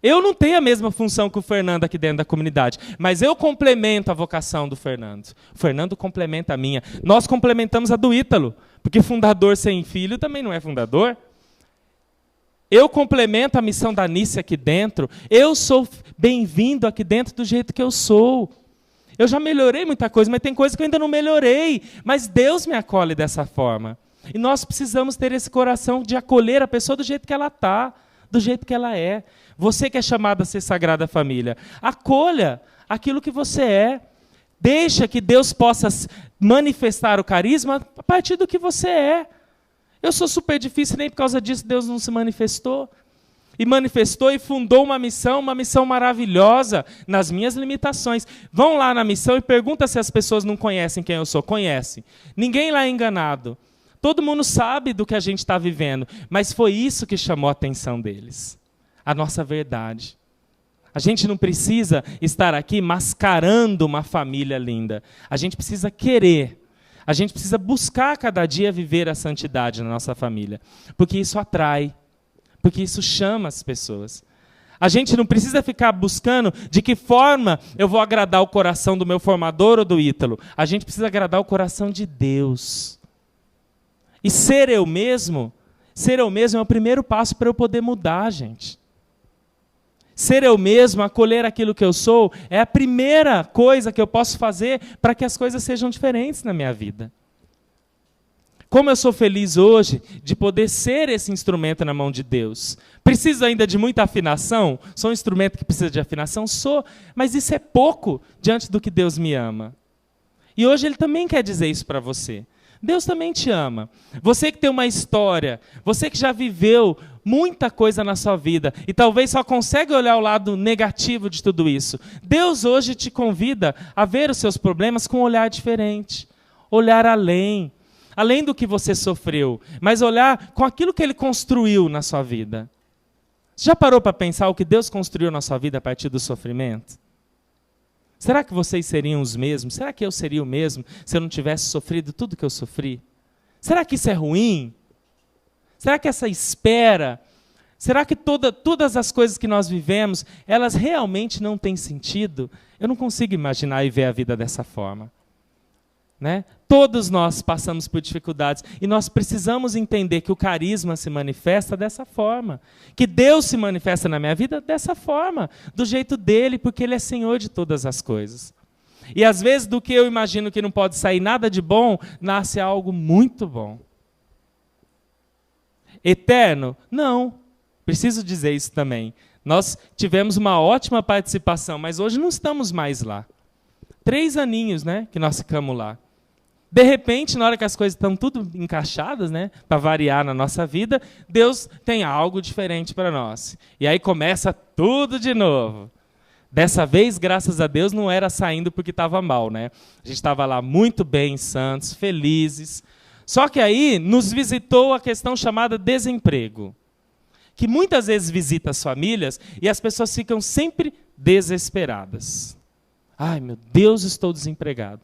Eu não tenho a mesma função que o Fernando aqui dentro da comunidade, mas eu complemento a vocação do Fernando. O Fernando complementa a minha. Nós complementamos a do Ítalo, porque fundador sem filho também não é fundador. Eu complemento a missão da Nícia aqui dentro. Eu sou bem-vindo aqui dentro do jeito que eu sou. Eu já melhorei muita coisa, mas tem coisa que eu ainda não melhorei. Mas Deus me acolhe dessa forma. E nós precisamos ter esse coração de acolher a pessoa do jeito que ela está, do jeito que ela é. Você que é chamado a ser Sagrada Família, acolha aquilo que você é. Deixa que Deus possa manifestar o carisma a partir do que você é. Eu sou super difícil, nem por causa disso Deus não se manifestou. E manifestou e fundou uma missão maravilhosa nas minhas limitações. Vão lá na missão e pergunta se as pessoas não conhecem quem eu sou. Conhecem. Ninguém lá é enganado. Todo mundo sabe do que a gente está vivendo, mas foi isso que chamou a atenção deles. A nossa verdade. A gente não precisa estar aqui mascarando uma família linda. A gente precisa querer. A gente precisa buscar cada dia viver a santidade na nossa família. Porque isso atrai. Porque isso chama as pessoas. A gente não precisa ficar buscando de que forma eu vou agradar o coração do meu formador ou do Ítalo. A gente precisa agradar o coração de Deus. E ser eu mesmo é o primeiro passo para eu poder mudar, gente. Ser eu mesmo, acolher aquilo que eu sou, é a primeira coisa que eu posso fazer para que as coisas sejam diferentes na minha vida. Como eu sou feliz hoje de poder ser esse instrumento na mão de Deus. Preciso ainda de muita afinação? Sou um instrumento que precisa de afinação? Sou, mas isso é pouco diante do que Deus me ama. E hoje Ele também quer dizer isso para você. Deus também te ama. Você que tem uma história, você que já viveu muita coisa na sua vida e talvez só consegue olhar o lado negativo de tudo isso. Deus hoje te convida a ver os seus problemas com um olhar diferente. Olhar além do que você sofreu, mas olhar com aquilo que Ele construiu na sua vida. Você já parou para pensar o que Deus construiu na sua vida a partir do sofrimento? Será que vocês seriam os mesmos? Será que eu seria o mesmo se eu não tivesse sofrido tudo que eu sofri? Será que isso é ruim? Será que essa espera, será que todas as coisas que nós vivemos, elas realmente não têm sentido? Eu não consigo imaginar e ver a vida dessa forma. Né? Todos nós passamos por dificuldades e nós precisamos entender que o carisma se manifesta dessa forma, que Deus se manifesta na minha vida dessa forma, do jeito dele, porque Ele é Senhor de todas as coisas. E às vezes do que eu imagino que não pode sair nada de bom, nasce algo muito bom. Eterno? Não. Preciso dizer isso também. Nós tivemos uma ótima participação, mas hoje não estamos mais lá. 3 aninhos, né, que nós ficamos lá. De repente, na hora que as coisas estão tudo encaixadas, né, para variar na nossa vida, Deus tem algo diferente para nós. E aí começa tudo de novo. Dessa vez, graças a Deus, não era saindo porque estava mal, né? A gente estava lá muito bem, santos, felizes. Só que aí nos visitou a questão chamada desemprego, que muitas vezes visita as famílias e as pessoas ficam sempre desesperadas. Ai, meu Deus, estou desempregado.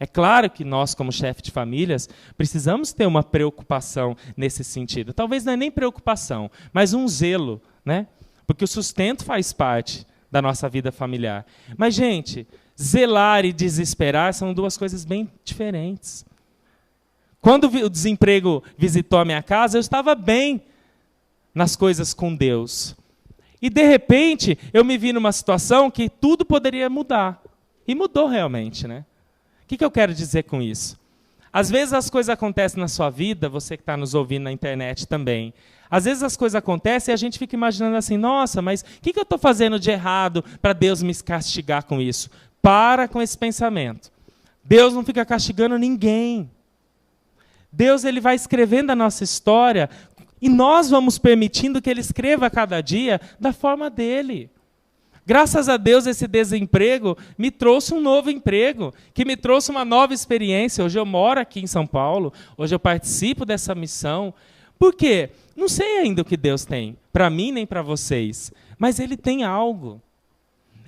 É claro que nós, como chefe de famílias, precisamos ter uma preocupação nesse sentido. Talvez não é nem preocupação, mas um zelo, né? Porque o sustento faz parte da nossa vida familiar. Mas, gente, zelar e desesperar são 2 coisas bem diferentes. Quando o desemprego visitou a minha casa, eu estava bem nas coisas com Deus. E, de repente, eu me vi numa situação que tudo poderia mudar. E mudou realmente, né? que eu quero dizer com isso? Às vezes as coisas acontecem na sua vida, você que está nos ouvindo na internet também. Às vezes as coisas acontecem e a gente fica imaginando assim, nossa, mas o que eu estou fazendo de errado para Deus me castigar com isso? Para com esse pensamento. Deus não fica castigando ninguém. Deus ele vai escrevendo a nossa história e nós vamos permitindo que Ele escreva a cada dia da forma dele. Graças a Deus, esse desemprego me trouxe um novo emprego, que me trouxe uma nova experiência. Hoje eu moro aqui em São Paulo, hoje eu participo dessa missão. Por quê? Não sei ainda o que Deus tem, para mim nem para vocês, mas Ele tem algo.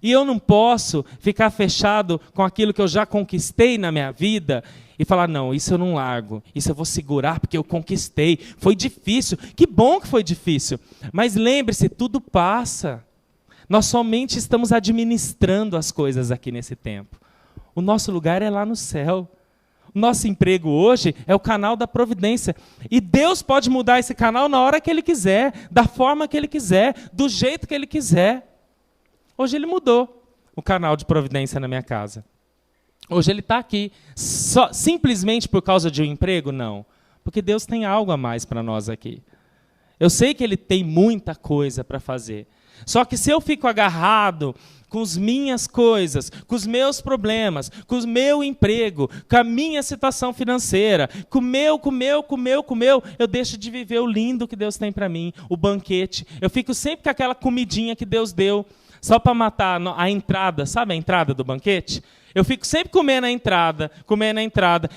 E eu não posso ficar fechado com aquilo que eu já conquistei na minha vida e falar, não, isso eu não largo, isso eu vou segurar porque eu conquistei. Foi difícil, que bom que foi difícil. Mas lembre-se, tudo passa. Nós somente estamos administrando as coisas aqui nesse tempo. O nosso lugar é lá no céu. O nosso emprego hoje é o canal da providência. E Deus pode mudar esse canal na hora que Ele quiser, da forma que Ele quiser, do jeito que Ele quiser. Hoje Ele mudou o canal de providência na minha casa. Hoje Ele está aqui. Simplesmente por causa de um emprego? Não. Porque Deus tem algo a mais para nós aqui. Eu sei que Ele tem muita coisa para fazer. Só que se eu fico agarrado com as minhas coisas, com os meus problemas, com o meu emprego, com a minha situação financeira, com o meu, eu deixo de viver o lindo que Deus tem para mim, o banquete. Eu fico sempre com aquela comidinha que Deus deu, só para matar a entrada, sabe a entrada do banquete? Eu fico sempre comendo a entrada,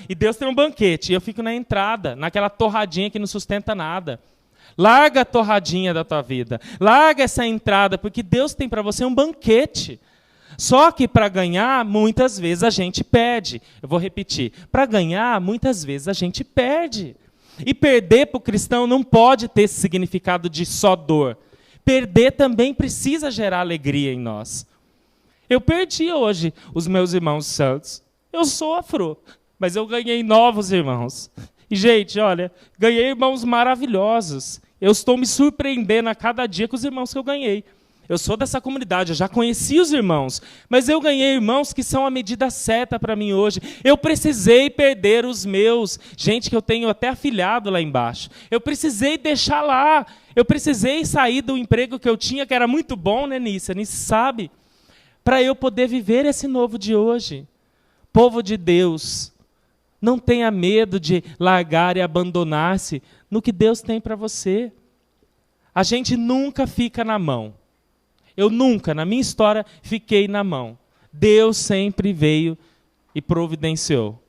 e Deus tem um banquete, e eu fico na entrada, naquela torradinha que não sustenta nada. Larga a torradinha da tua vida. Larga essa entrada, porque Deus tem para você um banquete. Só que para ganhar, muitas vezes a gente perde. Eu vou repetir. Para ganhar, muitas vezes a gente perde. E perder para o cristão não pode ter esse significado de só dor. Perder também precisa gerar alegria em nós. Eu perdi hoje os meus irmãos santos. Eu sofro, mas eu ganhei novos irmãos. E, gente, olha, ganhei irmãos maravilhosos. Eu estou me surpreendendo a cada dia com os irmãos que eu ganhei. Eu sou dessa comunidade, eu já conheci os irmãos, mas eu ganhei irmãos que são a medida certa para mim hoje. Eu precisei perder os meus, gente que eu tenho até afilhado lá embaixo. Eu precisei deixar lá, eu precisei sair do emprego que eu tinha, que era muito bom, né, Nícia? Nícia sabe, para eu poder viver esse novo de hoje. Povo de Deus, não tenha medo de largar e abandonar-se no que Deus tem para você. A gente nunca fica na mão. Eu nunca, na minha história, fiquei na mão. Deus sempre veio e providenciou.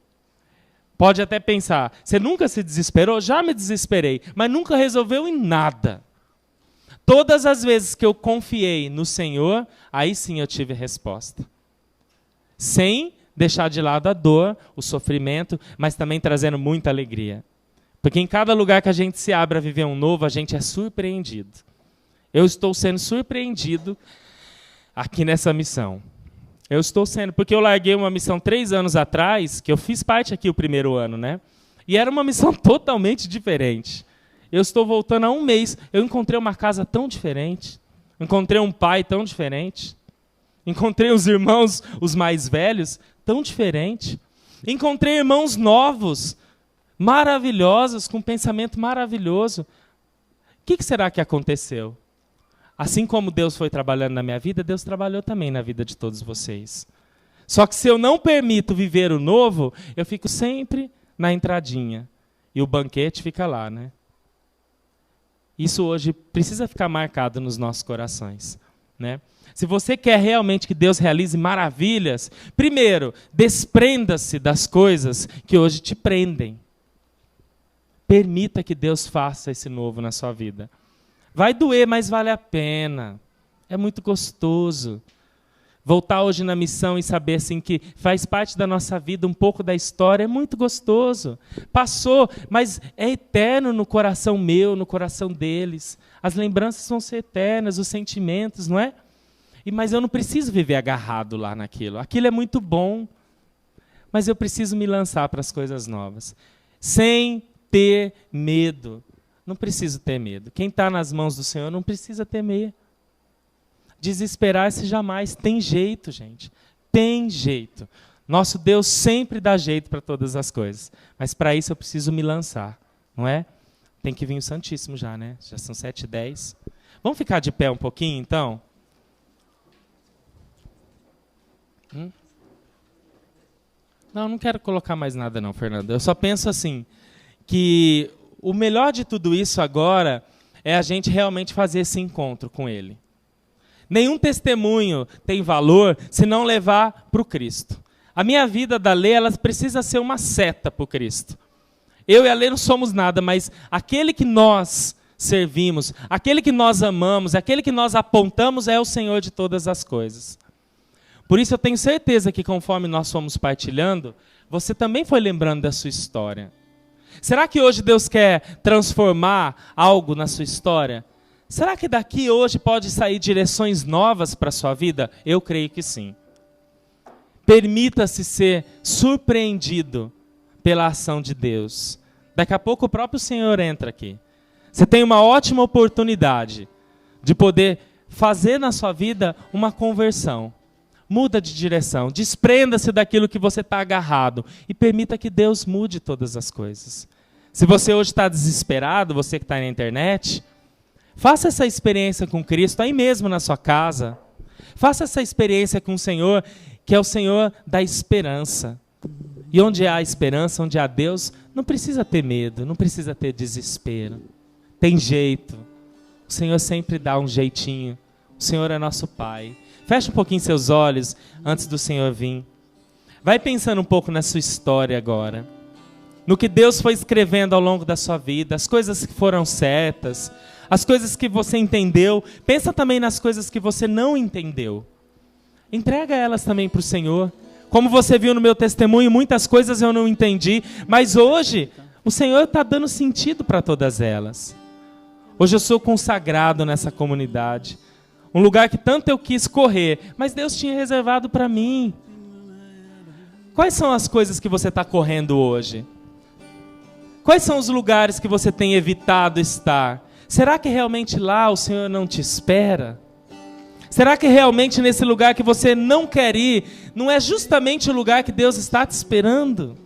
Pode até pensar, você nunca se desesperou? Já me desesperei, mas nunca resolveu em nada. Todas as vezes que eu confiei no Senhor, aí sim eu tive resposta. Sem deixar de lado a dor, o sofrimento, mas também trazendo muita alegria. Porque em cada lugar que a gente se abre a viver um novo, a gente é surpreendido. Eu estou sendo surpreendido aqui nessa missão. Eu estou sendo, porque eu larguei uma missão 3 anos atrás, que eu fiz parte aqui o primeiro ano, né? E era uma missão totalmente diferente. Eu estou voltando há 1 mês, eu encontrei uma casa tão diferente, encontrei um pai tão diferente, encontrei os irmãos, os mais velhos, tão diferente. Encontrei irmãos novos, maravilhosos, com um pensamento maravilhoso. O que será que aconteceu? Assim como Deus foi trabalhando na minha vida, Deus trabalhou também na vida de todos vocês. Só que se eu não permito viver o novo, eu fico sempre na entradinha. E o banquete fica lá, né? Isso hoje precisa ficar marcado nos nossos corações, né? Se você quer realmente que Deus realize maravilhas, primeiro, desprenda-se das coisas que hoje te prendem. Permita que Deus faça esse novo na sua vida. Vai doer, mas vale a pena. É muito gostoso. Voltar hoje na missão e saber assim, que faz parte da nossa vida, um pouco da história, é muito gostoso. Passou, mas é eterno no coração meu, no coração deles. As lembranças vão ser eternas, os sentimentos, não é? Mas eu não preciso viver agarrado lá naquilo. Aquilo é muito bom, mas eu preciso me lançar para as coisas novas. Sem ter medo. Não preciso ter medo. Quem está nas mãos do Senhor não precisa temer. Desesperar-se jamais. Tem jeito, gente. Tem jeito. Nosso Deus sempre dá jeito para todas as coisas. Mas para isso eu preciso me lançar, não é? Tem que vir o Santíssimo já, né? Já são 7h10. Vamos ficar de pé um pouquinho, então? Não quero colocar mais nada não, Fernando. Eu só penso assim, que o melhor de tudo isso agora é a gente realmente fazer esse encontro com Ele. Nenhum testemunho tem valor se não levar para o Cristo. A minha vida da Lê, ela precisa ser uma seta para o Cristo. Eu e a Lê não somos nada, mas aquele que nós servimos, aquele que nós amamos, aquele que nós apontamos é o Senhor de todas as coisas. Por isso eu tenho certeza que conforme nós fomos partilhando, você também foi lembrando da sua história. Será que hoje Deus quer transformar algo na sua história? Será que daqui hoje pode sair direções novas para a sua vida? Eu creio que sim. Permita-se ser surpreendido pela ação de Deus. Daqui a pouco o próprio Senhor entra aqui. Você tem uma ótima oportunidade de poder fazer na sua vida uma conversão. Muda de direção, desprenda-se daquilo que você está agarrado e permita que Deus mude todas as coisas. Se você hoje está desesperado, você que está na internet, faça essa experiência com Cristo aí mesmo na sua casa. Faça essa experiência com o Senhor, que é o Senhor da esperança. E onde há esperança, onde há Deus, não precisa ter medo, não precisa ter desespero. Tem jeito. O Senhor sempre dá um jeitinho. O Senhor é nosso Pai. Feche um pouquinho seus olhos antes do Senhor vir. Vai pensando um pouco na sua história agora. No que Deus foi escrevendo ao longo da sua vida, as coisas que foram certas, as coisas que você entendeu. Pensa também nas coisas que você não entendeu. Entrega elas também para o Senhor. Como você viu no meu testemunho, muitas coisas eu não entendi, mas hoje o Senhor está dando sentido para todas elas. Hoje eu sou consagrado nessa comunidade. Um lugar que tanto eu quis correr, mas Deus tinha reservado para mim. Quais são as coisas que você está correndo hoje? Quais são os lugares que você tem evitado estar? Será que realmente lá o Senhor não te espera? Será que realmente nesse lugar que você não quer ir, não é justamente o lugar que Deus está te esperando?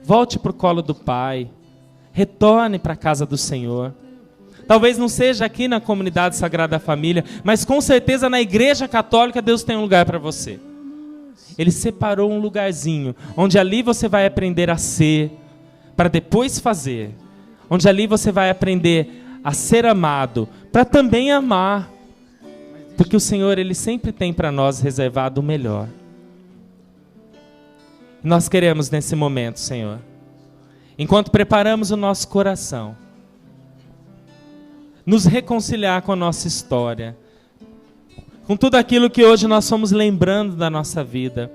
Volte para o colo do Pai. Retorne para a casa do Senhor. Talvez não seja aqui na comunidade Sagrada Família, mas com certeza na Igreja Católica Deus tem um lugar para você. Ele separou um lugarzinho, onde ali você vai aprender a ser, para depois fazer. Onde ali você vai aprender a ser amado, para também amar. Porque o Senhor, Ele sempre tem para nós reservado o melhor. Nós queremos nesse momento, Senhor, enquanto preparamos o nosso coração, nos reconciliar com a nossa história, com tudo aquilo que hoje nós somos lembrando da nossa vida.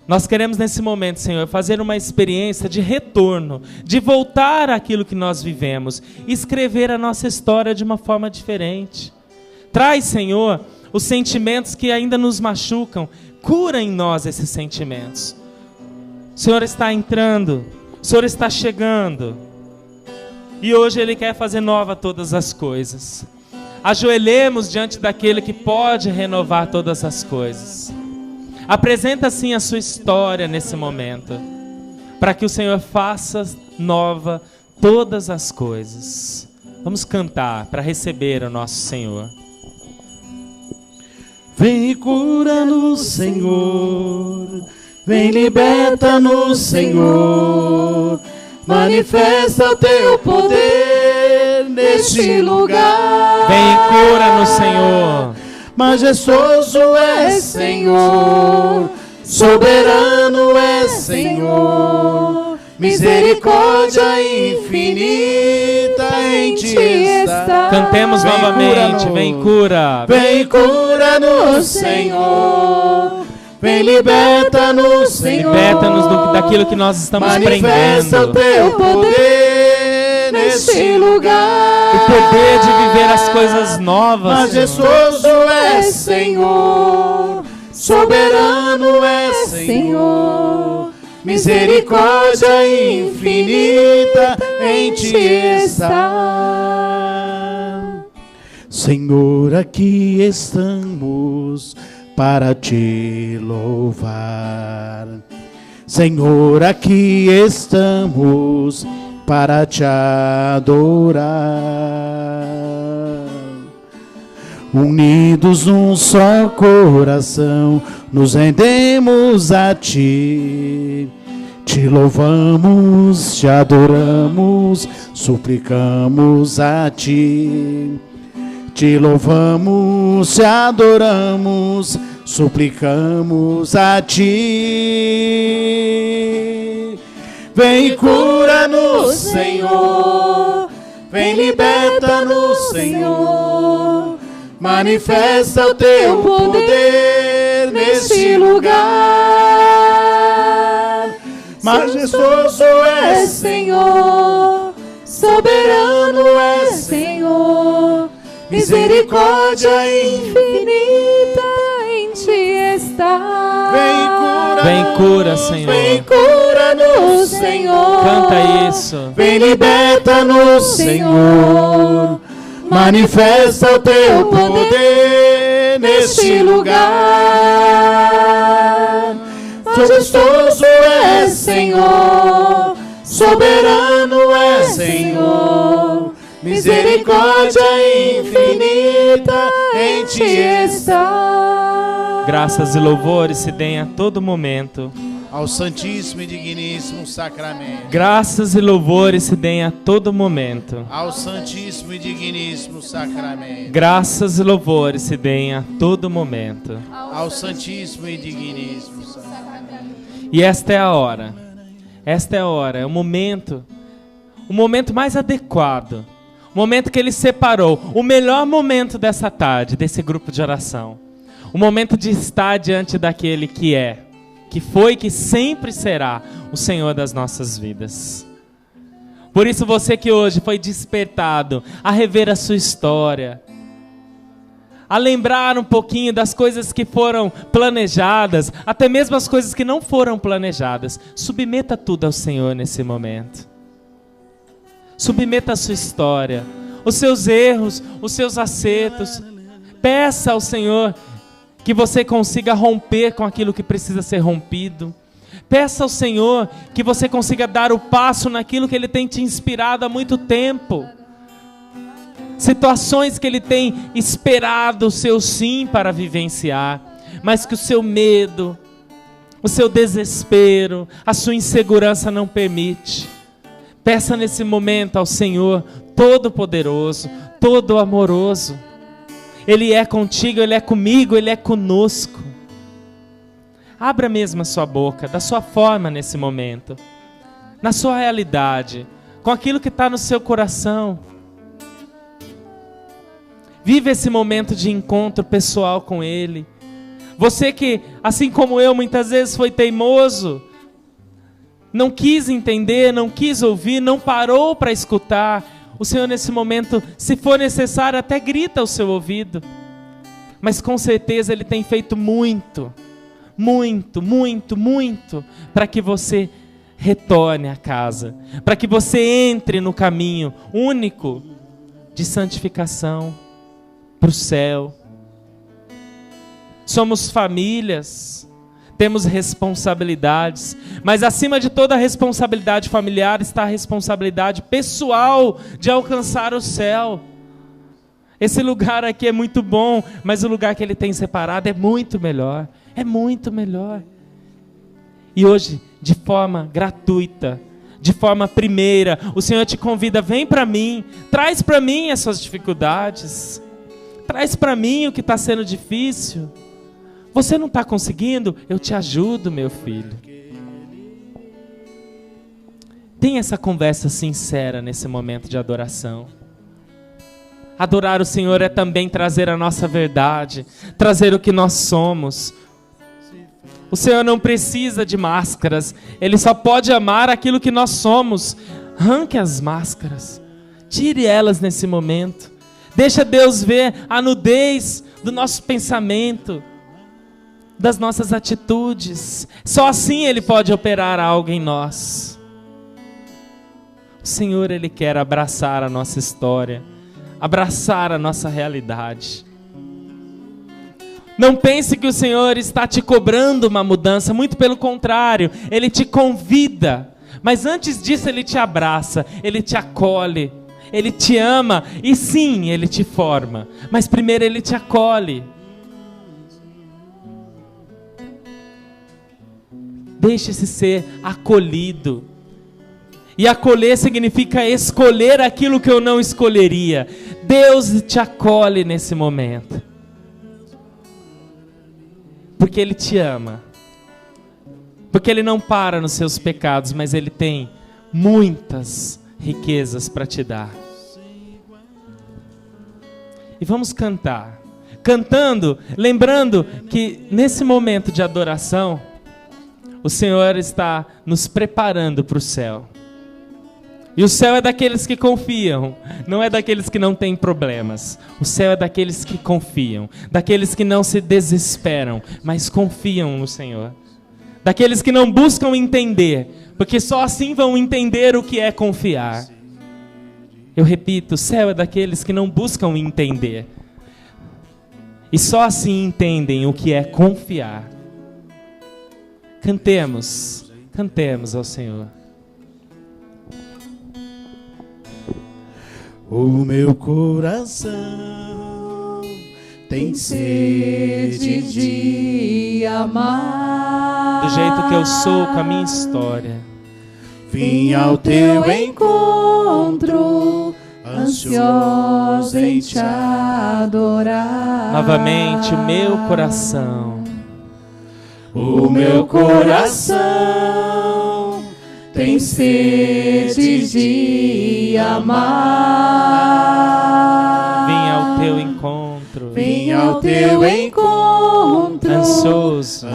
Nós queremos nesse momento, Senhor, fazer uma experiência de retorno, de voltar àquilo que nós vivemos, escrever a nossa história de uma forma diferente. Traz, Senhor, os sentimentos que ainda nos machucam, cura em nós esses sentimentos. O Senhor está entrando, o Senhor está chegando. E hoje Ele quer fazer nova todas as coisas. Ajoelhemos diante daquele que pode renovar todas as coisas. Apresenta assim a sua história nesse momento, para que o Senhor faça nova todas as coisas. Vamos cantar para receber o nosso Senhor. Vem e cura-nos, Senhor. Vem, liberta-nos, Senhor. Manifesta o teu poder neste lugar. Vem e cura-nos, Senhor. Majestoso é Senhor, soberano é Senhor, misericórdia infinita em ti está. Cantemos Vem, novamente, cura-nos. vem cura. Vem cura-nos, Senhor. Vem liberta-nos, Senhor. Liberta-nos daquilo que nós estamos Manifesta o prendendo. teu poder neste lugar. O poder de viver as coisas novas, Senhor. Majestoso é Senhor, soberano é Senhor, misericórdia infinita em ti está. Senhor, aqui estamos para te louvar. Senhor, aqui estamos para te adorar. Unidos num só coração, nos rendemos a ti. Te louvamos, te adoramos, suplicamos a ti. Te louvamos, te adoramos, suplicamos a ti. Vem e cura-nos, Senhor, vem liberta-nos, Senhor. Manifesta o teu poder neste lugar. Majestoso é, Senhor, soberano é, Senhor. Misericórdia infinita em ti está. Vem cura, Senhor. Vem cura-nos, Senhor. Canta isso. Vem liberta-nos, Senhor. Manifesta o teu poder neste lugar. Majestoso é, Senhor, soberano é, Senhor. Misericórdia infinita em ti está. Graças e louvores se deem a todo momento ao Santíssimo e Digníssimo Sacramento. Graças e louvores se deem a todo momento ao Santíssimo e Digníssimo Sacramento. Graças e louvores se deem a todo momento ao Santíssimo e Digníssimo Sacramento. E esta é a hora. Esta é a hora, é o momento mais adequado. O momento que ele separou, o melhor momento dessa tarde, desse grupo de oração. O momento de estar diante daquele que é, que foi, que sempre será o Senhor das nossas vidas. Por isso você que hoje foi despertado a rever a sua história, a lembrar um pouquinho das coisas que foram planejadas, até mesmo as coisas que não foram planejadas, submeta tudo ao Senhor nesse momento. Submeta a sua história, os seus erros, os seus acertos. Peça ao Senhor que você consiga romper com aquilo que precisa ser rompido. Peça ao Senhor que você consiga dar o passo naquilo que Ele tem te inspirado há muito tempo. Situações que Ele tem esperado o seu sim para vivenciar, mas que o seu medo, o seu desespero, a sua insegurança não permite. Peça nesse momento ao Senhor Todo-Poderoso, Todo-Amoroso. Ele é contigo, Ele é comigo, Ele é conosco. Abra mesmo a sua boca, da sua forma nesse momento, na sua realidade, com aquilo que está no seu coração. Vive esse momento de encontro pessoal com Ele. Você que, assim como eu, muitas vezes foi teimoso, não quis entender, não quis ouvir, não parou para escutar. O Senhor nesse momento, se for necessário, até grita ao seu ouvido. Mas com certeza Ele tem feito muito, muito, muito, muito para que você retorne à casa, para que você entre no caminho único de santificação para o céu. Somos famílias, temos responsabilidades, mas acima de toda a responsabilidade familiar está a responsabilidade pessoal de alcançar o céu. Esse lugar aqui é muito bom, mas o lugar que Ele tem separado é muito melhor. É muito melhor. E hoje, de forma gratuita, de forma primeira, o Senhor te convida, vem para mim, traz para mim as suas dificuldades, traz para mim o que está sendo difícil. Você não está conseguindo? Eu te ajudo, meu filho. Tenha essa conversa sincera nesse momento de adoração. Adorar o Senhor é também trazer a nossa verdade, trazer o que nós somos. O Senhor não precisa de máscaras, Ele só pode amar aquilo que nós somos. Arranque as máscaras, tire elas nesse momento. Deixa Deus ver a nudez do nosso pensamento, das nossas atitudes. Só assim Ele pode operar algo em nós. O Senhor, Ele quer abraçar a nossa história, abraçar a nossa realidade. Não pense que o Senhor está te cobrando uma mudança, muito pelo contrário, Ele te convida. Mas antes disso Ele te abraça, Ele te acolhe, Ele te ama e sim, Ele te forma. Mas primeiro Ele te acolhe. Deixe-se ser acolhido. E acolher significa escolher aquilo que eu não escolheria. Deus te acolhe nesse momento. Porque Ele te ama. Porque Ele não para nos seus pecados, mas Ele tem muitas riquezas para te dar. E vamos cantar. Cantando, lembrando que nesse momento de adoração, o Senhor está nos preparando para o céu. E o céu é daqueles que confiam, não é daqueles que não têm problemas. O céu é daqueles que confiam, daqueles que não se desesperam, mas confiam no Senhor. Daqueles que não buscam entender, porque só assim vão entender o que é confiar. Eu repito, o céu é daqueles que não buscam entender. E só assim entendem o que é confiar. Cantemos, cantemos ao Senhor. O meu coração tem sede de amar. Do jeito que eu sou, com a minha história. Vim ao teu encontro, ansioso em te adorar. Novamente, o meu coração. O meu coração tem sede de amar. Vim ao teu encontro. Vim ao teu encontro, ansioso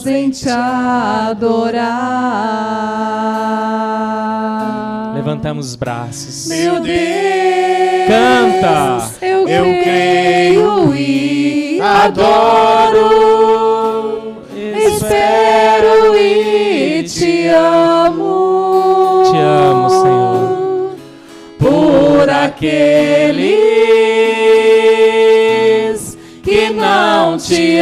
em te adorar. Levantamos os braços. Meu Deus, Canta. eu creio e adoro, espero e te amo. Te amo, Senhor. Por aqueles que não te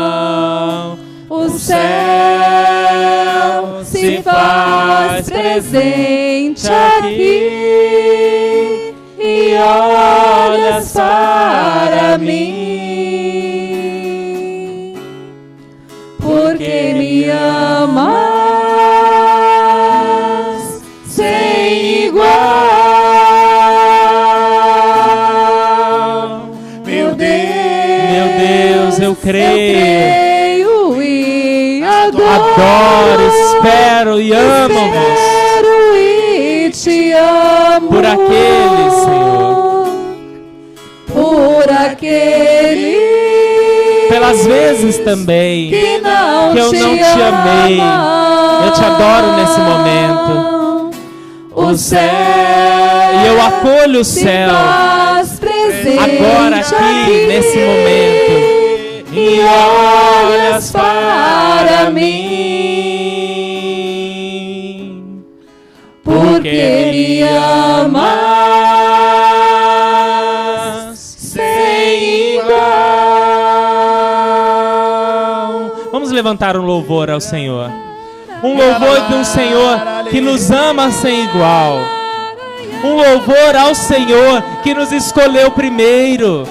amam, o céu se faz presente aqui e olhas para mim, porque me amas sem igual. Meu Deus, eu creio e adoro, espero e amo-vos. espero e te amo. Por aqueles, Senhor. Por aqueles Pelas vezes também que eu não te amei. Eu te adoro nesse momento. O céu, E eu acolho o céu agora aqui nesse momento. e olhas para mim, porque me amas sem igual. Vamos levantar um louvor ao Senhor. Um louvor de um Senhor que nos ama sem igual. Um louvor ao Senhor que nos escolheu primeiro,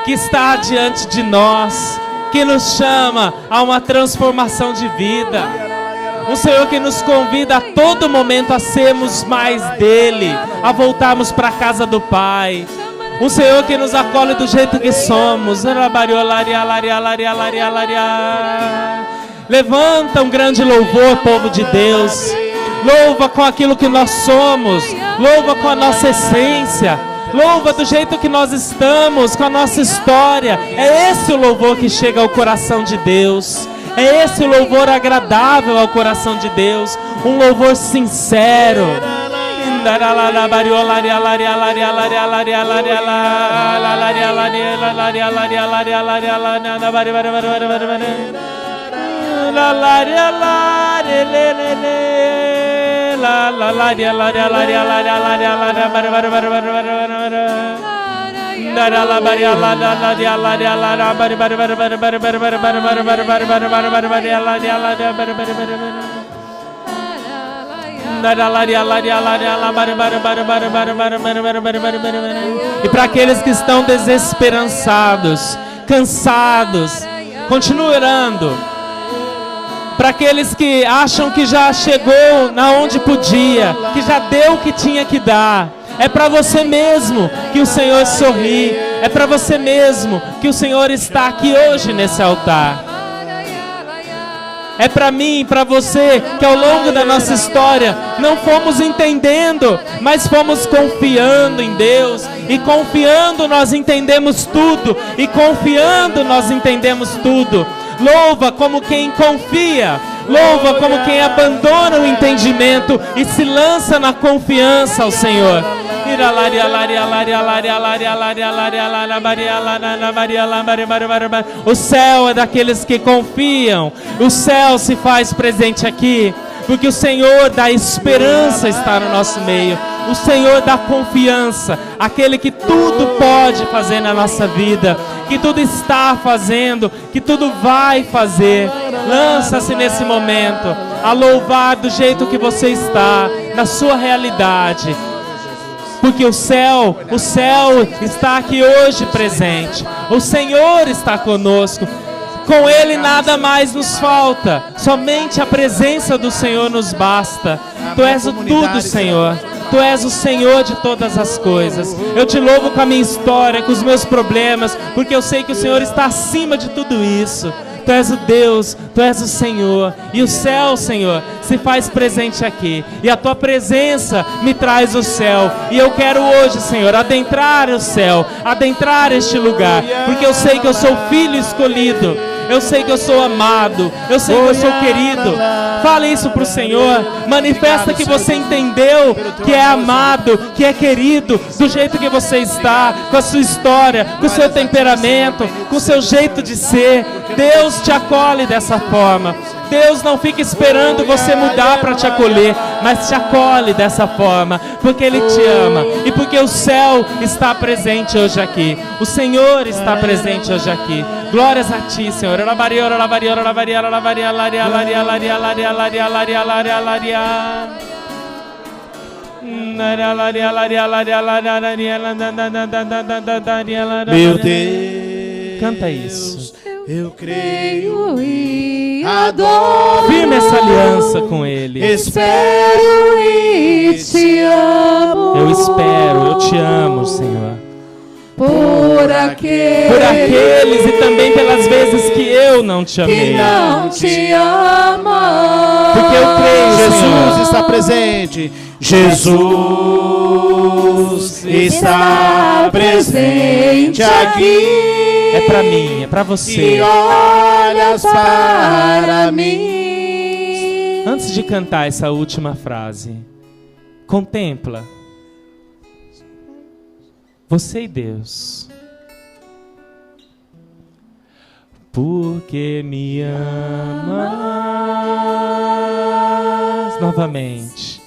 que está diante de nós, que nos chama a uma transformação de vida. Um Senhor que nos convida a todo momento a sermos mais dele, a voltarmos para a casa do Pai. Um Senhor que nos acolhe do jeito que somos. Levanta um grande louvor, povo de Deus. Louva com aquilo que nós somos. Louva com a nossa essência. Louva do jeito que nós estamos, com a nossa história. É esse o louvor que chega ao coração de Deus. É esse o louvor agradável ao coração de Deus. Um louvor sincero. E para aqueles que estão desesperançados, cansados, continue orando. Para aqueles que acham que já chegou na onde podia, que já deu o que tinha que dar, é para você mesmo que o Senhor sorri, é para você mesmo que o Senhor está aqui hoje nesse altar. É para mim e para você que ao longo da nossa história não fomos entendendo, mas fomos confiando em Deus. E confiando nós entendemos tudo. E confiando nós entendemos tudo. Louva como quem confia. Louva como quem abandona o entendimento e se lança na confiança ao Senhor. O céu é daqueles que confiam. O céu se faz presente aqui, porque o Senhor da esperança está no nosso meio. O Senhor da confiança, aquele que tudo pode fazer na nossa vida, que tudo está fazendo, que tudo vai fazer. Lança-se nesse momento a louvar do jeito que você está, na sua realidade. Porque o céu está aqui hoje presente. O Senhor está conosco. Com Ele nada mais nos falta. Somente a presença do Senhor nos basta. Tu és o tudo, Senhor. Tu és o Senhor de todas as coisas. Eu te louvo com a minha história, com os meus problemas, porque eu sei que o Senhor está acima de tudo isso. Tu és o Deus, Tu és o Senhor. E o céu, Senhor, se faz presente aqui. E a Tua presença me traz o céu. E eu quero hoje, Senhor, adentrar o céu, adentrar este lugar, porque eu sei que eu sou filho escolhido. Eu sei que eu sou amado. Eu sei que eu sou querido. Fale isso para o Senhor. Manifesta que você entendeu que é amado, que é querido, do jeito que você está, com a sua história, com o seu temperamento, com o seu jeito de ser. Deus te acolhe dessa forma. Deus não fica esperando você mudar para te acolher, mas te acolhe dessa forma, porque Ele te ama e porque o céu está presente hoje aqui. O Senhor está presente hoje aqui. Glórias a Ti, Senhor. Meu Deus, canta isso. Eu creio e adoro. Firme essa aliança com Ele. Espero e te amo. Eu espero, eu te amo, Senhor. Por aqueles e também pelas vezes que eu não te amei. que não te ama. Porque eu creio, Jesus Senhor. está presente. Jesus está presente aqui. É pra mim, é pra você. E olhas para mim. Antes de cantar essa última frase, contempla você e Deus. Porque me amas. Novamente,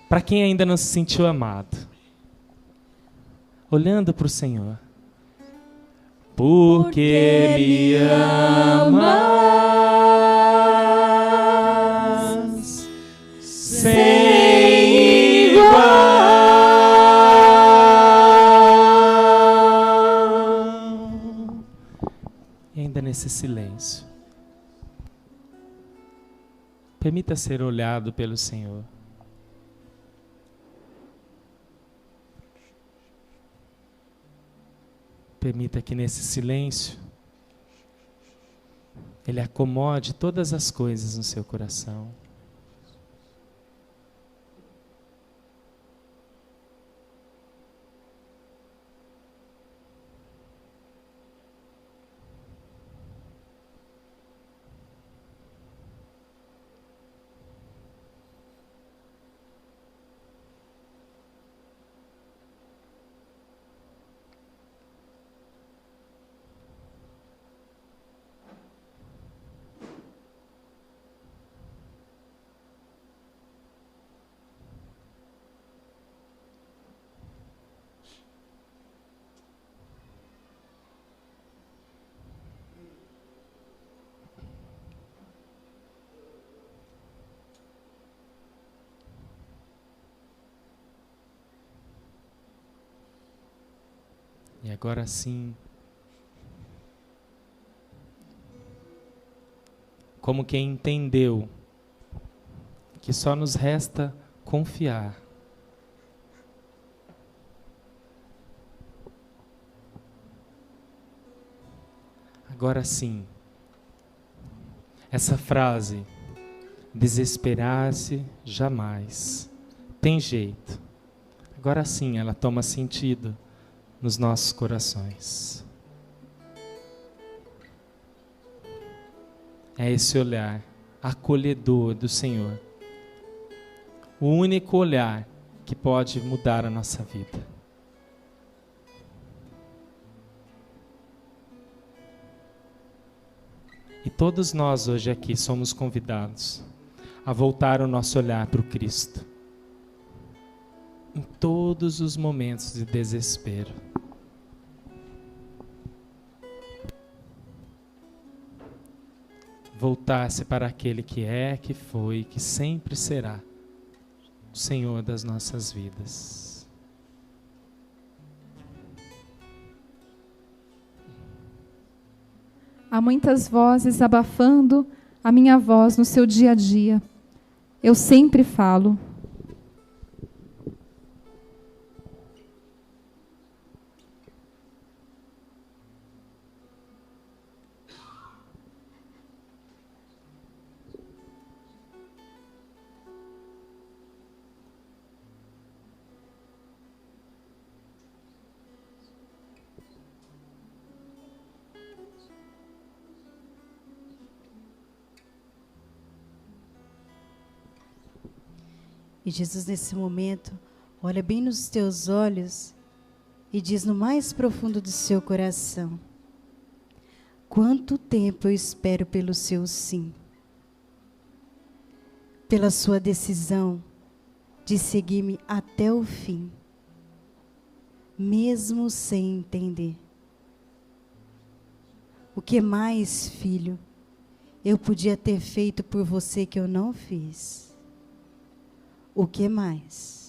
para quem ainda não se sentiu amado, olhando para o Senhor. Porque me amas sem igual. E ainda nesse silêncio, permita ser olhado pelo Senhor. Permita que nesse silêncio Ele acomode todas as coisas no seu coração. E agora sim, como quem entendeu que só nos resta confiar. Agora sim, essa frase, desesperar-se jamais, tem jeito. Agora sim ela toma sentido nos nossos corações. É esse olhar acolhedor do Senhor. O único olhar que pode mudar a nossa vida. E todos nós hoje aqui somos convidados a voltar o nosso olhar para o Cristo. Em todos os momentos de desespero. Voltar-se para aquele que é, que foi e que sempre será o Senhor das nossas vidas. Há muitas vozes abafando a minha voz no seu dia a dia. Eu sempre falo. E Jesus, nesse momento, olha bem nos teus olhos e diz no mais profundo do seu coração: quanto tempo eu espero pelo seu sim, pela sua decisão de seguir-me até o fim, mesmo sem entender. O que mais, filho, eu podia ter feito por você que eu não fiz? O que mais?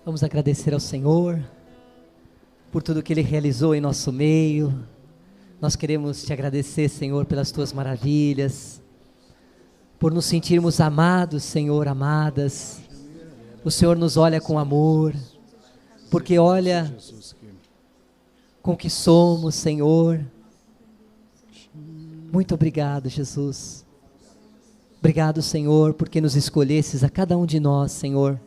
Vamos agradecer ao Senhor por tudo que Ele realizou em nosso meio. Nós queremos te agradecer, Senhor, pelas tuas maravilhas, por nos sentirmos amados, Senhor, amadas. O Senhor nos olha com amor, porque olha com o que somos, Senhor. Muito obrigado, Jesus. Obrigado, Senhor, porque nos escolhesses a cada um de nós, Senhor,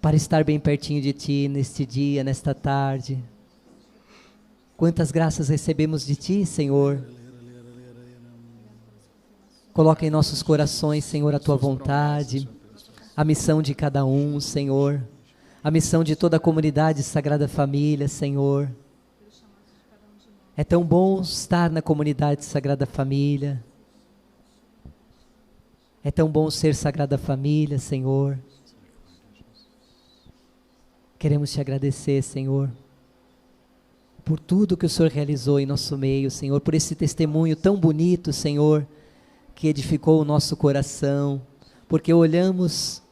para estar bem pertinho de Ti neste dia, nesta tarde. Quantas graças recebemos de Ti, Senhor. Coloca em nossos corações, Senhor, a Tua vontade, a missão de cada um, Senhor, a missão de toda a comunidade Sagrada Família, Senhor. É tão bom estar na comunidade Sagrada Família. É tão bom ser Sagrada Família, Senhor. Queremos te agradecer, Senhor, por tudo que o Senhor realizou em nosso meio, Senhor, por esse testemunho tão bonito, Senhor, que edificou o nosso coração, porque olhamos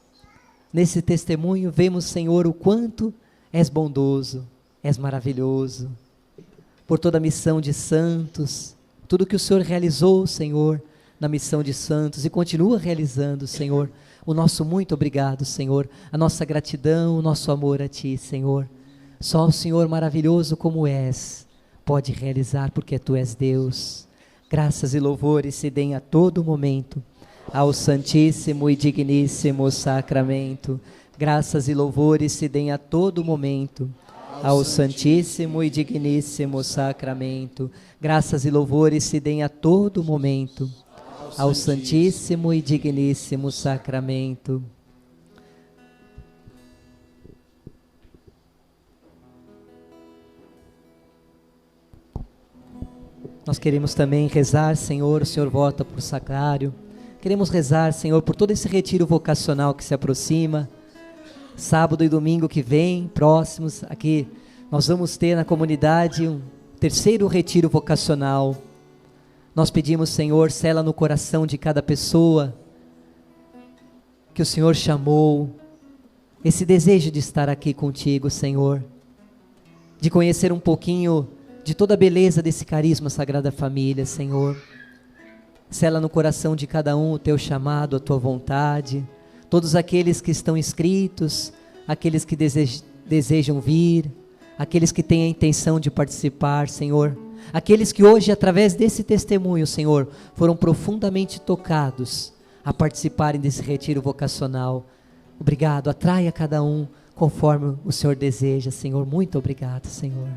nesse testemunho, vemos, Senhor, o quanto és bondoso, és maravilhoso, por toda a missão de santos, tudo que o Senhor realizou, Senhor, na missão de santos e continua realizando, Senhor. O nosso muito obrigado, Senhor, a nossa gratidão, o nosso amor a Ti, Senhor. Só o Senhor maravilhoso como és pode realizar, porque Tu és Deus. Graças e louvores se deem a todo momento ao Santíssimo e Digníssimo Sacramento. Graças e louvores se deem a todo momento ao Santíssimo e Digníssimo Sacramento. Graças e louvores se deem a todo momento ao Santíssimo e Digníssimo Sacramento. Nós queremos também rezar, Senhor, o Senhor vota por sacrário. Queremos rezar, Senhor, por todo esse retiro vocacional que se aproxima. Sábado e domingo que vem, próximos, aqui nós vamos ter na comunidade um terceiro retiro vocacional. Nós pedimos, Senhor, sela no coração de cada pessoa que o Senhor chamou, esse desejo de estar aqui contigo, Senhor, de conhecer um pouquinho de toda a beleza desse carisma Sagrada Família, Senhor. Sela no coração de cada um o teu chamado, a tua vontade, todos aqueles que estão inscritos, aqueles que desejam vir, aqueles que têm a intenção de participar, Senhor. Aqueles que hoje, através desse testemunho, Senhor, foram profundamente tocados a participarem desse retiro vocacional. Obrigado, atraia cada um conforme o Senhor deseja, Senhor. Muito obrigado, Senhor.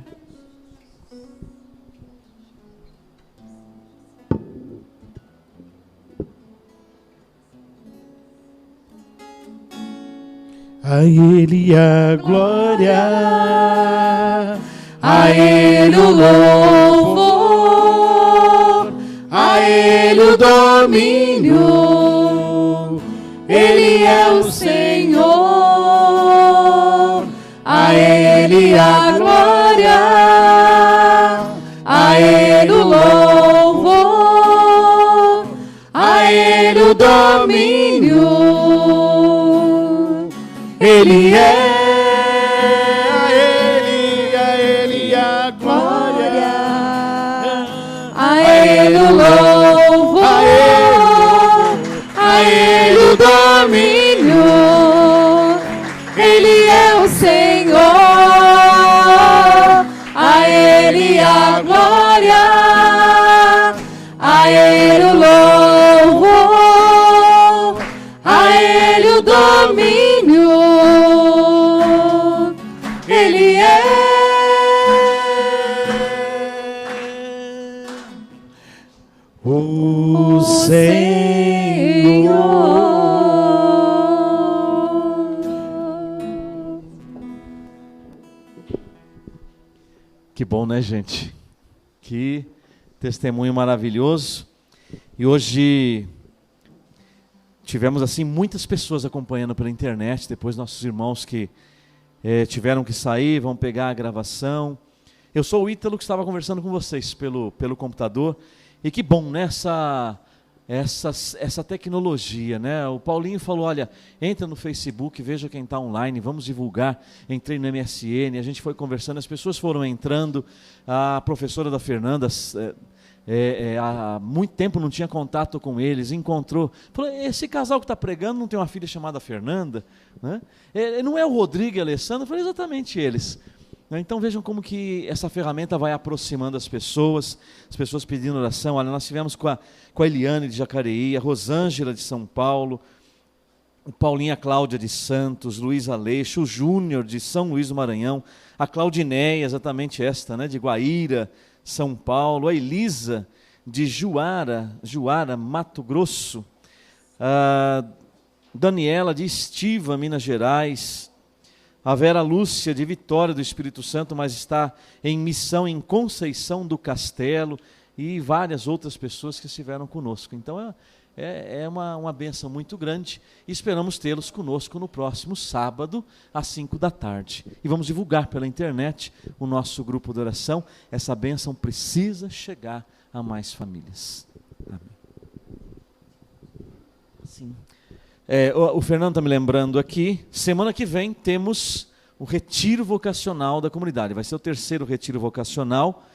A Ele a glória, a Ele o louvor, a Ele o domínio, Ele é o Senhor. A Ele a glória, a Ele o louvor, a Ele o domínio. Ele é, a Ele a glória, a Ele o louvor, a Ele o domínio, Ele é o Senhor, a Ele a glória, a Ele o louvor, a Ele o domínio. Ele é o Senhor. Que bom, né, gente? Que testemunho maravilhoso. E hoje tivemos assim muitas pessoas acompanhando pela internet, depois nossos irmãos que tiveram que sair, vão pegar a gravação. Eu sou o Ítalo que estava conversando com vocês pelo computador. E que bom, né? essa tecnologia, né? O Paulinho falou, olha, entra no Facebook, veja quem está online, vamos divulgar. Entrei no MSN, a gente foi conversando, as pessoas foram entrando, a professora da Fernanda, há muito tempo não tinha contato com eles, encontrou, falou, esse casal que está pregando não tem uma filha chamada Fernanda? Né? Não é o Rodrigo e a Alessandra? Eu falei, exatamente eles. Então vejam como que essa ferramenta vai aproximando as pessoas pedindo oração. Olha, nós tivemos com a Eliane de Jacareí, a Rosângela de São Paulo, o Paulinha Cláudia de Santos, Luiz Aleixo, o Júnior de São Luís do Maranhão, a Claudinéia, exatamente esta, né, de Guaíra, São Paulo, a Elisa de Juara, Mato Grosso, a Daniela de Estiva, Minas Gerais, a Vera Lúcia de Vitória do Espírito Santo, mas está em missão em Conceição do Castelo, e várias outras pessoas que estiveram conosco. Então é uma bênção muito grande, e esperamos tê-los conosco no próximo sábado, às 5 da tarde. E vamos divulgar pela internet o nosso grupo de oração. Essa bênção precisa chegar a mais famílias. Amém. Sim. O Fernando está me lembrando aqui, semana que vem temos o retiro vocacional da comunidade. Vai ser o 3º retiro vocacional.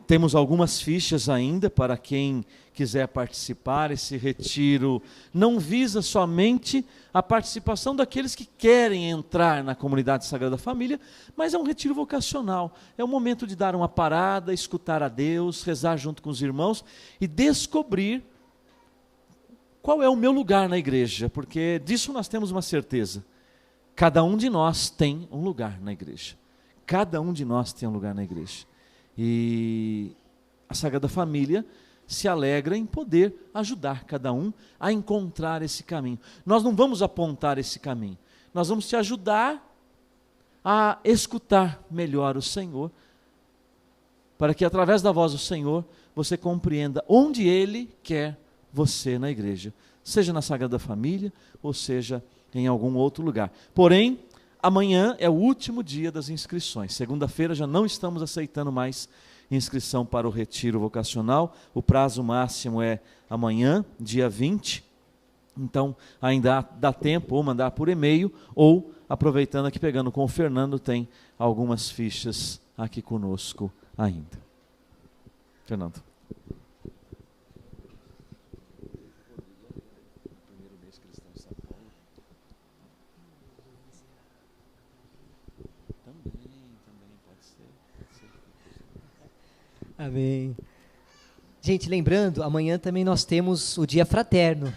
Temos algumas fichas ainda para quem quiser participar. Esse retiro não visa somente a participação daqueles que querem entrar na comunidade Sagrada Família, mas é um retiro vocacional. É um momento de dar uma parada, escutar a Deus, rezar junto com os irmãos e descobrir qual é o meu lugar na igreja, porque disso nós temos uma certeza. Cada um de nós tem um lugar na igreja. Cada um de nós tem um lugar na igreja. E a Sagrada Família se alegra em poder ajudar cada um a encontrar esse caminho. Nós não vamos apontar esse caminho. Nós vamos te ajudar a escutar melhor o Senhor, para que através da voz do Senhor você compreenda onde Ele quer você na igreja, seja na Sagrada Família ou seja em algum outro lugar. Porém, amanhã é o último dia das inscrições. Segunda-feira já não estamos aceitando mais inscrição para o retiro vocacional. O prazo máximo é amanhã, dia 20. Então, ainda dá tempo ou mandar por e-mail, ou, aproveitando aqui, pegando com o Fernando, tem algumas fichas aqui conosco ainda. Fernando. Amém. Gente, lembrando, amanhã também nós temos o dia fraterno.